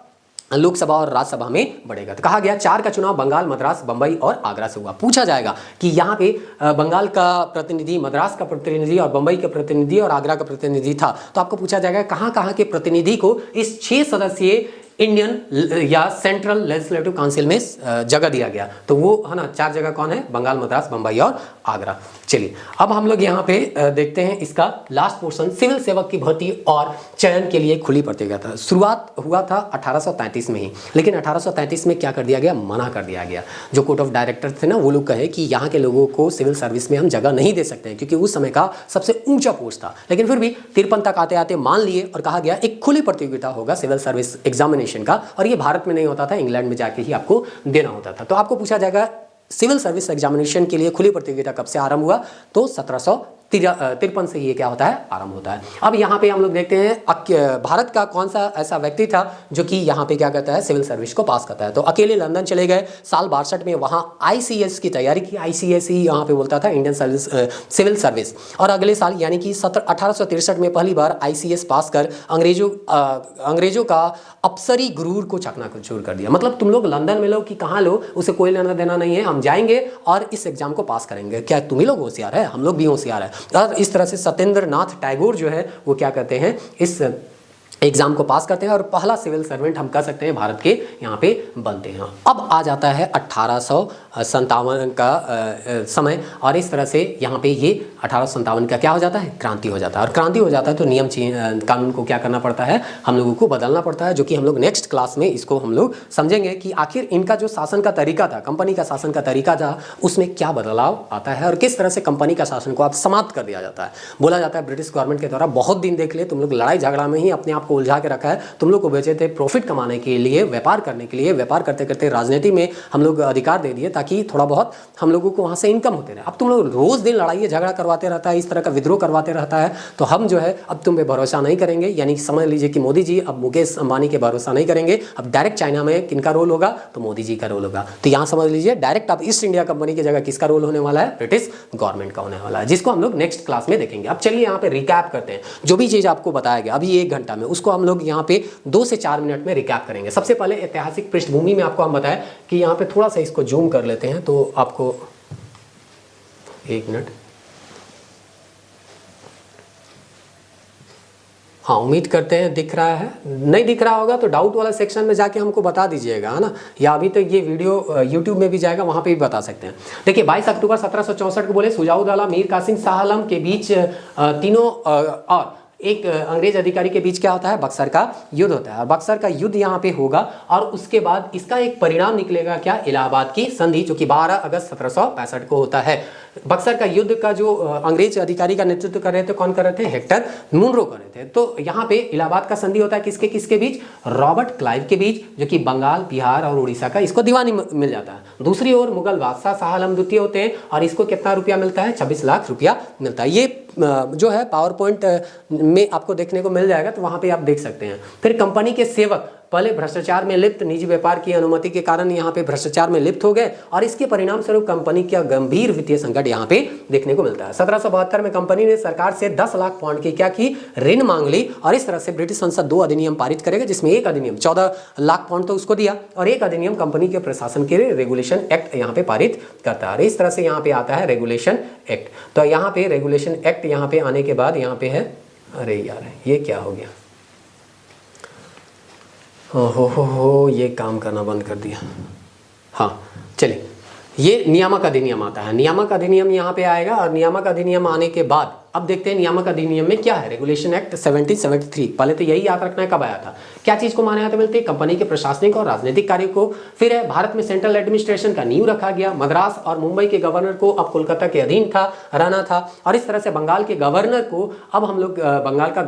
लोकसभा और राज्यसभा में बढ़ेगा। तो कहा गया 4 का चुनाव बंगाल, मद्रास, बंबई और आगरा से हुआ। पूछा जाएगा कि यहाँ पे बंगाल का प्रतिनिधि, मद्रास का प्रतिनिधि और बंबई का प्रतिनिधि और आगरा का प्रतिनिधि था। तो आपको पूछा जाएगा कहाँ कहाँ के प्रतिनिधि को इस 6 सदस्यीय इंडियन या सेंट्रल लेजिस्लेटिव काउंसिल में जगह दिया गया। तो वो है ना 4 जगह कौन है, बंगाल, मद्रास, बम्बई और आगरा। चलिए अब हम लोग यहाँ पे देखते हैं इसका लास्ट पोर्शन, सिविल सेवक की भर्ती और चयन के लिए खुली प्रतियोगिता। शुरुआत हुआ था 1833 में ही, लेकिन 1833 में क्या कर दिया गया, मना कर दिया गया। जो कोर्ट ऑफ डायरेक्टर थे ना, वो लोग कहे कि यहाँ के लोगों को सिविल सर्विस में हम जगह नहीं दे सकते हैं, क्योंकि उस समय का सबसे ऊंचा पोस्ट था। लेकिन फिर भी 53 तक आते आते मान लिए और कहा गया एक खुली प्रतियोगिता होगा सिविल सर्विस एग्जामिनेशन का, और ये भारत में नहीं होता था, इंग्लैंड में जाके ही आपको देना होता था। तो आपको पूछा जाएगा सिविल सर्विस एग्जामिनेशन के लिए खुली प्रतियोगिता कब से आरंभ हुआ, तो 1753 से ये क्या होता है, आरंभ होता है। अब यहाँ पे हम लोग देखते हैं भारत का कौन सा ऐसा व्यक्ति था जो कि यहाँ पे क्या करता है, सिविल सर्विस को पास करता है। तो अकेले लंदन चले गए, साल 62 में वहाँ ICS की तैयारी की। ICS ही यहाँ पे बोलता था, इंडियन सर्विस सिविल सर्विस। और अगले साल यानी कि 1863 में पहली बार ICS पास कर अंग्रेजों का अप्सरी गुरूर को चकनाचूर कर दिया। मतलब तुम लोग लंदन में लो कि कहाँ लो, उसे कोई लेना देना नहीं है, हम जाएंगे और इस एग्जाम को पास करेंगे। क्या तुम ही लोग होशियार है, हम लोग भी होशियार है। और इस तरह से सत्येंद्र नाथ टैगोर जो है वो क्या करते हैं, इस एग्जाम को पास करते हैं और पहला सिविल सर्वेंट हम कह सकते हैं भारत के यहाँ पे बनते हैं। अब आ जाता है 1857 का समय, और इस तरह से यहाँ पे ये 1857 का क्या हो जाता है, क्रांति हो जाता है। और क्रांति हो जाता है तो नियम कानून को क्या करना पड़ता है, हम लोगों को बदलना पड़ता है, जो कि हम लोग नेक्स्ट क्लास में इसको हम लोग समझेंगे कि आखिर इनका जो शासन का तरीका था, कंपनी का शासन का तरीका था, उसमें क्या बदलाव आता है और किस तरह से कंपनी का शासन को आप समाप्त कर दिया जाता है। बोला जाता है ब्रिटिश गवर्नमेंट के द्वारा बहुत दिन देख ले तुम लोग लड़ाई झगड़ा में ही अपने आप को उलझा के रखा है, तुम लोग को बेचे थे प्रॉफिट कमाने के लिए, व्यापार करने के लिए, व्यापार करते करते राजनीति में हम लोग अधिकार दे दिए ताकि थोड़ा बहुत हम लोगों को वहाँ से इनकम होते रहे। अब तुम लोग रोज दिन लड़ाई झगड़ा करवाते रहता है, इस तरह का विद्रोह करवाते रहता है, तो हम जो है अब तुम पे भरोसा नहीं करेंगे। यानी समझ लीजिए कि मोदी जी अब मुकेश अंबानी के भरोसा नहीं करेंगे। अब डायरेक्ट चाइना में किनका रोल होगा, तो मोदी जी का रोल होगा। तो यहाँ समझ लीजिए डायरेक्ट अब ईस्ट इंडिया कंपनी की जगह किसका रोल होने वाला है, ब्रिटिश गवर्नमेंट का होने वाला है, जिसको हम लोग नेक्स्ट क्लास में देखेंगे। अब चलिए यहाँ पे रिकैप करते हैं, जो भी चीज़ आपको बताया गया अभी 1 घंटा में, उसको हम लोग यहाँ पे 2 से 4 मिनट में रिकैप करेंगे। सबसे पहले ऐतिहासिक पृष्ठभूमि में आपको हम बताएं कि यहाँ पे थोड़ा सा इसको जूम कर लेते हैं, तो आपको 1 मिनट, हाँ उम्मीद करते हैं दिख रहा है। नहीं दिख रहा होगा तो डाउट वाला सेक्शन में जाके हमको बता दीजिएगा, है ना, या अभी तक ये वीडियो यूट्यूब में भी जाएगा, वहाँ पे भी बता सकते हैं। देखिए 22 अक्टूबर 1764 को बोले सुजाउद्दौला मीर कासिम शाह आलम के बीच तीनों और एक अंग्रेज अधिकारी के बीच क्या होता है, बक्सर का युद्ध होता है। और बक्सर का युद्ध यहाँ पे होगा और उसके बाद इसका एक परिणाम निकलेगा क्या, इलाहाबाद की संधि, जो कि 12 अगस्त 1765 को होता है। बक्सर का युद्ध का जो अंग्रेज अधिकारी का नेतृत्व कर रहे थे, कौन कर रहे थे, हेक्टर मुनरो कर रहे थे। तो यहाँ पे इलाहाबाद का संधि होता है किसके किसके बीच, रॉबर्ट क्लाइव के बीच, जो कि बंगाल, बिहार और उड़ीसा का इसको दीवानी मिल जाता है। दूसरी ओर मुगल बादशाह शाह आलम द्वितीय होते हैं और इसको कितना रुपया मिलता है, 26 लाख रुपया मिलता है। ये जो है पावर पॉइंट में आपको देखने को मिल जाएगा, तो वहाँ पे आप देख सकते हैं। फिर कंपनी के सेवक पहले भ्रष्टाचार में लिप्त, निजी व्यापार की अनुमति के कारण यहाँ पे भ्रष्टाचार में लिप्त हो गए और इसके परिणाम स्वरूप कंपनी का गंभीर वित्तीय संकट यहाँ पे देखने को मिलता है। 1772 में कंपनी ने सरकार से 10 लाख पाउंड की क्या की, ऋण मांग ली और इस तरह से ब्रिटिश संसद 2 अधिनियम पारित करेगा, जिसमें एक अधिनियम 14 लाख पाउंड तो उसको दिया और एक अधिनियम कंपनी के प्रशासन के लिए रेगुलेशन एक्ट यहाँ पे पारित करता है। इस तरह से यहाँ पे आता है रेगुलेशन एक्ट। तो यहाँ पे रेगुलेशन एक्ट यहाँ पे आने के बाद यहाँ पे है, अरे यार ये क्या हो गया, हो ये काम करना बंद कर दिया। हाँ चलिए, ये नियामक अधिनियम आता है। नियामक अधिनियम यहाँ पे आएगा और नियामक अधिनियम आने के बाद अब देखते हैं नियामक अधिनियम में क्या है, रेगुलेशन एक्ट 1773। पहले तो यही याद रखना है कब आया था, क्या चीज़ को मान्यता मिलती है, कंपनी के प्रशासनिक और राजनीतिक कार्य को। फिर है भारत में सेंट्रल एडमिनिस्ट्रेशन का नींव रखा गया। मद्रास और मुंबई के गवर्नर को अब कोलकाता के अधीन था रहना था और इस तरह से बंगाल के गवर्नर को अब हम लोग बंगाल का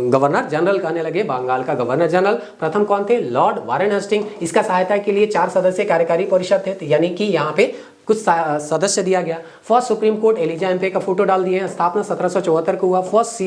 गवर्नर जनरल कहने लगे। बंगाल का गवर्नर जनरल प्रथम कौन थे, लॉर्ड वारेन हेस्टिंग। इसका सहायता के लिए 4 सदस्य कार्यकारी परिषद थे, यानी कि यहाँ पे कुछ सदस्य दिया गया। फर्स्ट सुप्रीम कोर्ट एलिजा एम्पे का फोटो डाल दिए हैं, स्थापना 1774 को हुआ। फर्स्ट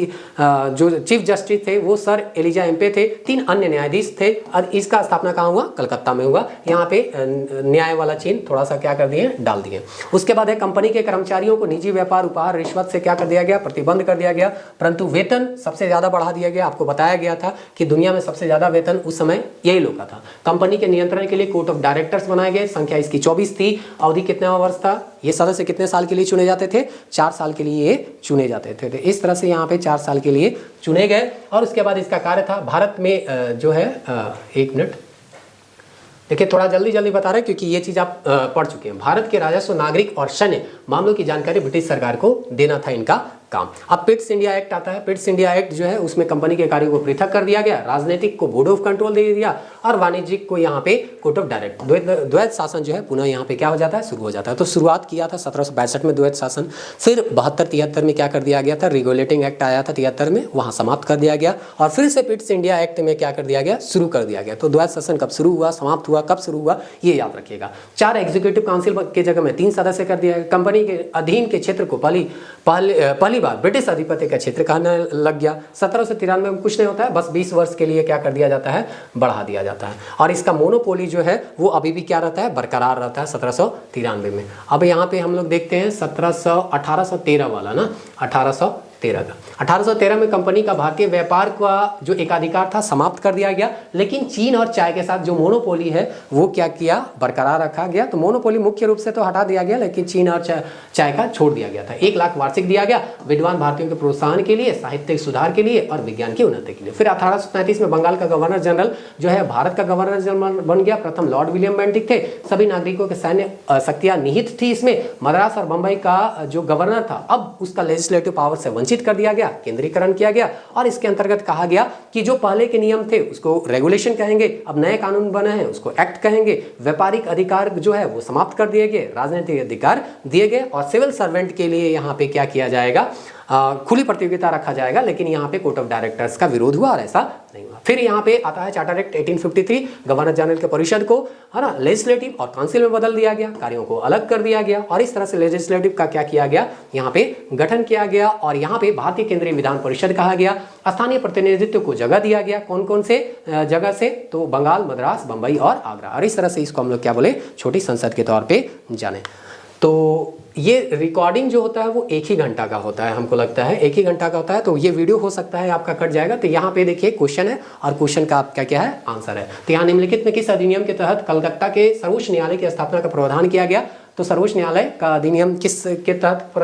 जो चीफ जस्टिस थे वो सर एलिजा एम्पे थे। 3 अन्य न्यायाधीश थे और इसका स्थापना कहाँ हुआ, कलकत्ता में हुआ। यहाँ पे न्याय वाला चिन्ह थोड़ा सा क्या कर दिए, डाल दिए। उसके बाद है कंपनी के कर्मचारियों को निजी व्यापार, उपहार, रिश्वत से क्या कर दिया गया, प्रतिबंध कर दिया गया, परंतु वेतन सबसे ज्यादा बढ़ा दिया गया। आपको बताया गया था कि दुनिया में सबसे ज्यादा वेतन उस समय यही लोग का था। कंपनी के नियंत्रण के लिए कोर्ट ऑफ डायरेक्टर्स बनाए गए, संख्या इसकी 24 थी। अवधि कितना कितना वर्ष था? ये सदस्य कितने साल के लिए चुने जाते थे? 4 साल के लिए ये चुने जाते थे। तो इस तरह से यहाँ पे 4 साल के लिए चुने गए। और उसके बाद इसका कार्य था भारत में जो है 1 मिनट देखिए, थोड़ा जल्दी बता रहे हैं क्योंकि ये चीज़ आप पढ़ चुके हैं। भारत के राजस्व, नागरिक और सैन्य मामलों की जानकारी ब्रिटिश सरकार को देना था इनका काम। अब पिट्स इंडिया एक्ट आता है। पिट्स इंडिया एक्ट जो है उसमें कंपनी के कार्यों को पृथक कर दिया गया, राजनीतिक को बोर्ड ऑफ कंट्रोल दे दिया और वाणिज्यिक को यहाँ पे कोर्ट ऑफ डायरेक्ट। द्वैत शासन जो है पुनः यहाँ पे क्या हो जाता है? शुरू हो जाता है। तो शुरुआत किया था 1762 में द्वैत शासन, फिर 72-73 में क्या कर दिया गया था? रेगुलेटिंग एक्ट आया था 73 में, वहाँ समाप्त कर दिया गया और फिर से पिट्स इंडिया एक्ट में क्या कर दिया गया? शुरू कर दिया गया। तो द्वैत शासन कब शुरू हुआ, समाप्त हुआ, कब शुरू हुआ, ये याद रखिएगा। 4 एग्जीक्यूटिव काउंसिल के जगह में 3 सदस्य कर दिया गया। कंपनी के अधीन के क्षेत्र को पहली बार ब्रिटिश अधिपति का क्षेत्र कहने लग गया। 1793 में कुछ नहीं होता है, बस 20 वर्ष के लिए क्या कर दिया जाता है? बढ़ा दिया जाता है। और इसका मोनोपोली जो है वो अभी भी क्या रहता है? बरकरार रहता है 1793 में। अब यहाँ पे हम लोग देखते हैं 1813 वाला ना, 1813 में कंपनी का भारतीय व्यापार का जो एकाधिकार था समाप्त कर दिया गया, लेकिन चीन और चाय के साथ जो मोनोपोली है वो क्या किया? बरकरार रखा गया। तो मोनोपोली मुख्य रूप से तो हटा दिया गया, लेकिन चीन और चाय का छोड़ दिया गया था। 1 लाख वार्षिक दिया गया विद्वान भारतीयों के प्रोत्साहन के लिए, साहित्यिक सुधार के लिए और विज्ञान की उन्नति के लिए। फिर 1835 में बंगाल का गवर्नर जनरल जो है भारत का गवर्नर जनरल बन गया। प्रथम लॉर्ड विलियम बेंटिक थे। सभी नागरिकों के सैन्य शक्तियां निहित थी इसमें। मद्रास और बंबई का जो गवर्नर था अब उसका लेजिस्लेटिव पावर से वंचित कर दिया गया, केंद्रीकरण किया गया और इसके अंतर्गत कहा गया कि जो पहले के नियम थे उसको रेगुलेशन कहेंगे, अब नए कानून बने हैं उसको एक्ट कहेंगे। व्यापारिक अधिकार जो है वो समाप्त कर दिए गए, राजनीतिक अधिकार दिए गए और सिविल सर्वेंट के लिए यहाँ पे क्या किया जाएगा? खुली प्रतियोगिता रखा जाएगा, लेकिन यहाँ पे कोर्ट ऑफ डायरेक्टर्स का विरोध हुआ और ऐसा नहीं हुआ। फिर यहाँ पे आता है चार्टर एक्ट 1853, गवर्नर जनरल के परिषद को है ना लेजिस्लेटिव और काउंसिल में बदल दिया गया, कार्यों को अलग कर दिया गया और इस तरह से लेजिस्लेटिव का क्या किया गया? यहाँ पे गठन किया गया और यहाँ पे भारतीय केंद्रीय विधान परिषद कहा गया। स्थानीय प्रतिनिधित्व को जगह दिया गया। कौन कौन से जगह से? तो बंगाल, मद्रास, बंबई और आगरा। और इस तरह से इसको हम लोग क्या बोले? छोटी संसद के तौर पे जाने। तो ये रिकॉर्डिंग जो होता है वो 1 ही घंटा का होता है, हमको लगता है 1 ही घंटा का होता है। तो ये वीडियो हो सकता है आपका कट जाएगा। तो यहाँ पे देखिए क्वेश्चन है और क्वेश्चन का आपका क्या है? आंसर है। तो यहाँ निम्नलिखित में किस अधिनियम के तहत कलकत्ता के सर्वोच्च न्यायालय की स्थापना का प्रावधान किया गया? तो सर्वोच्च न्यायालय का अधिनियम किस के तहत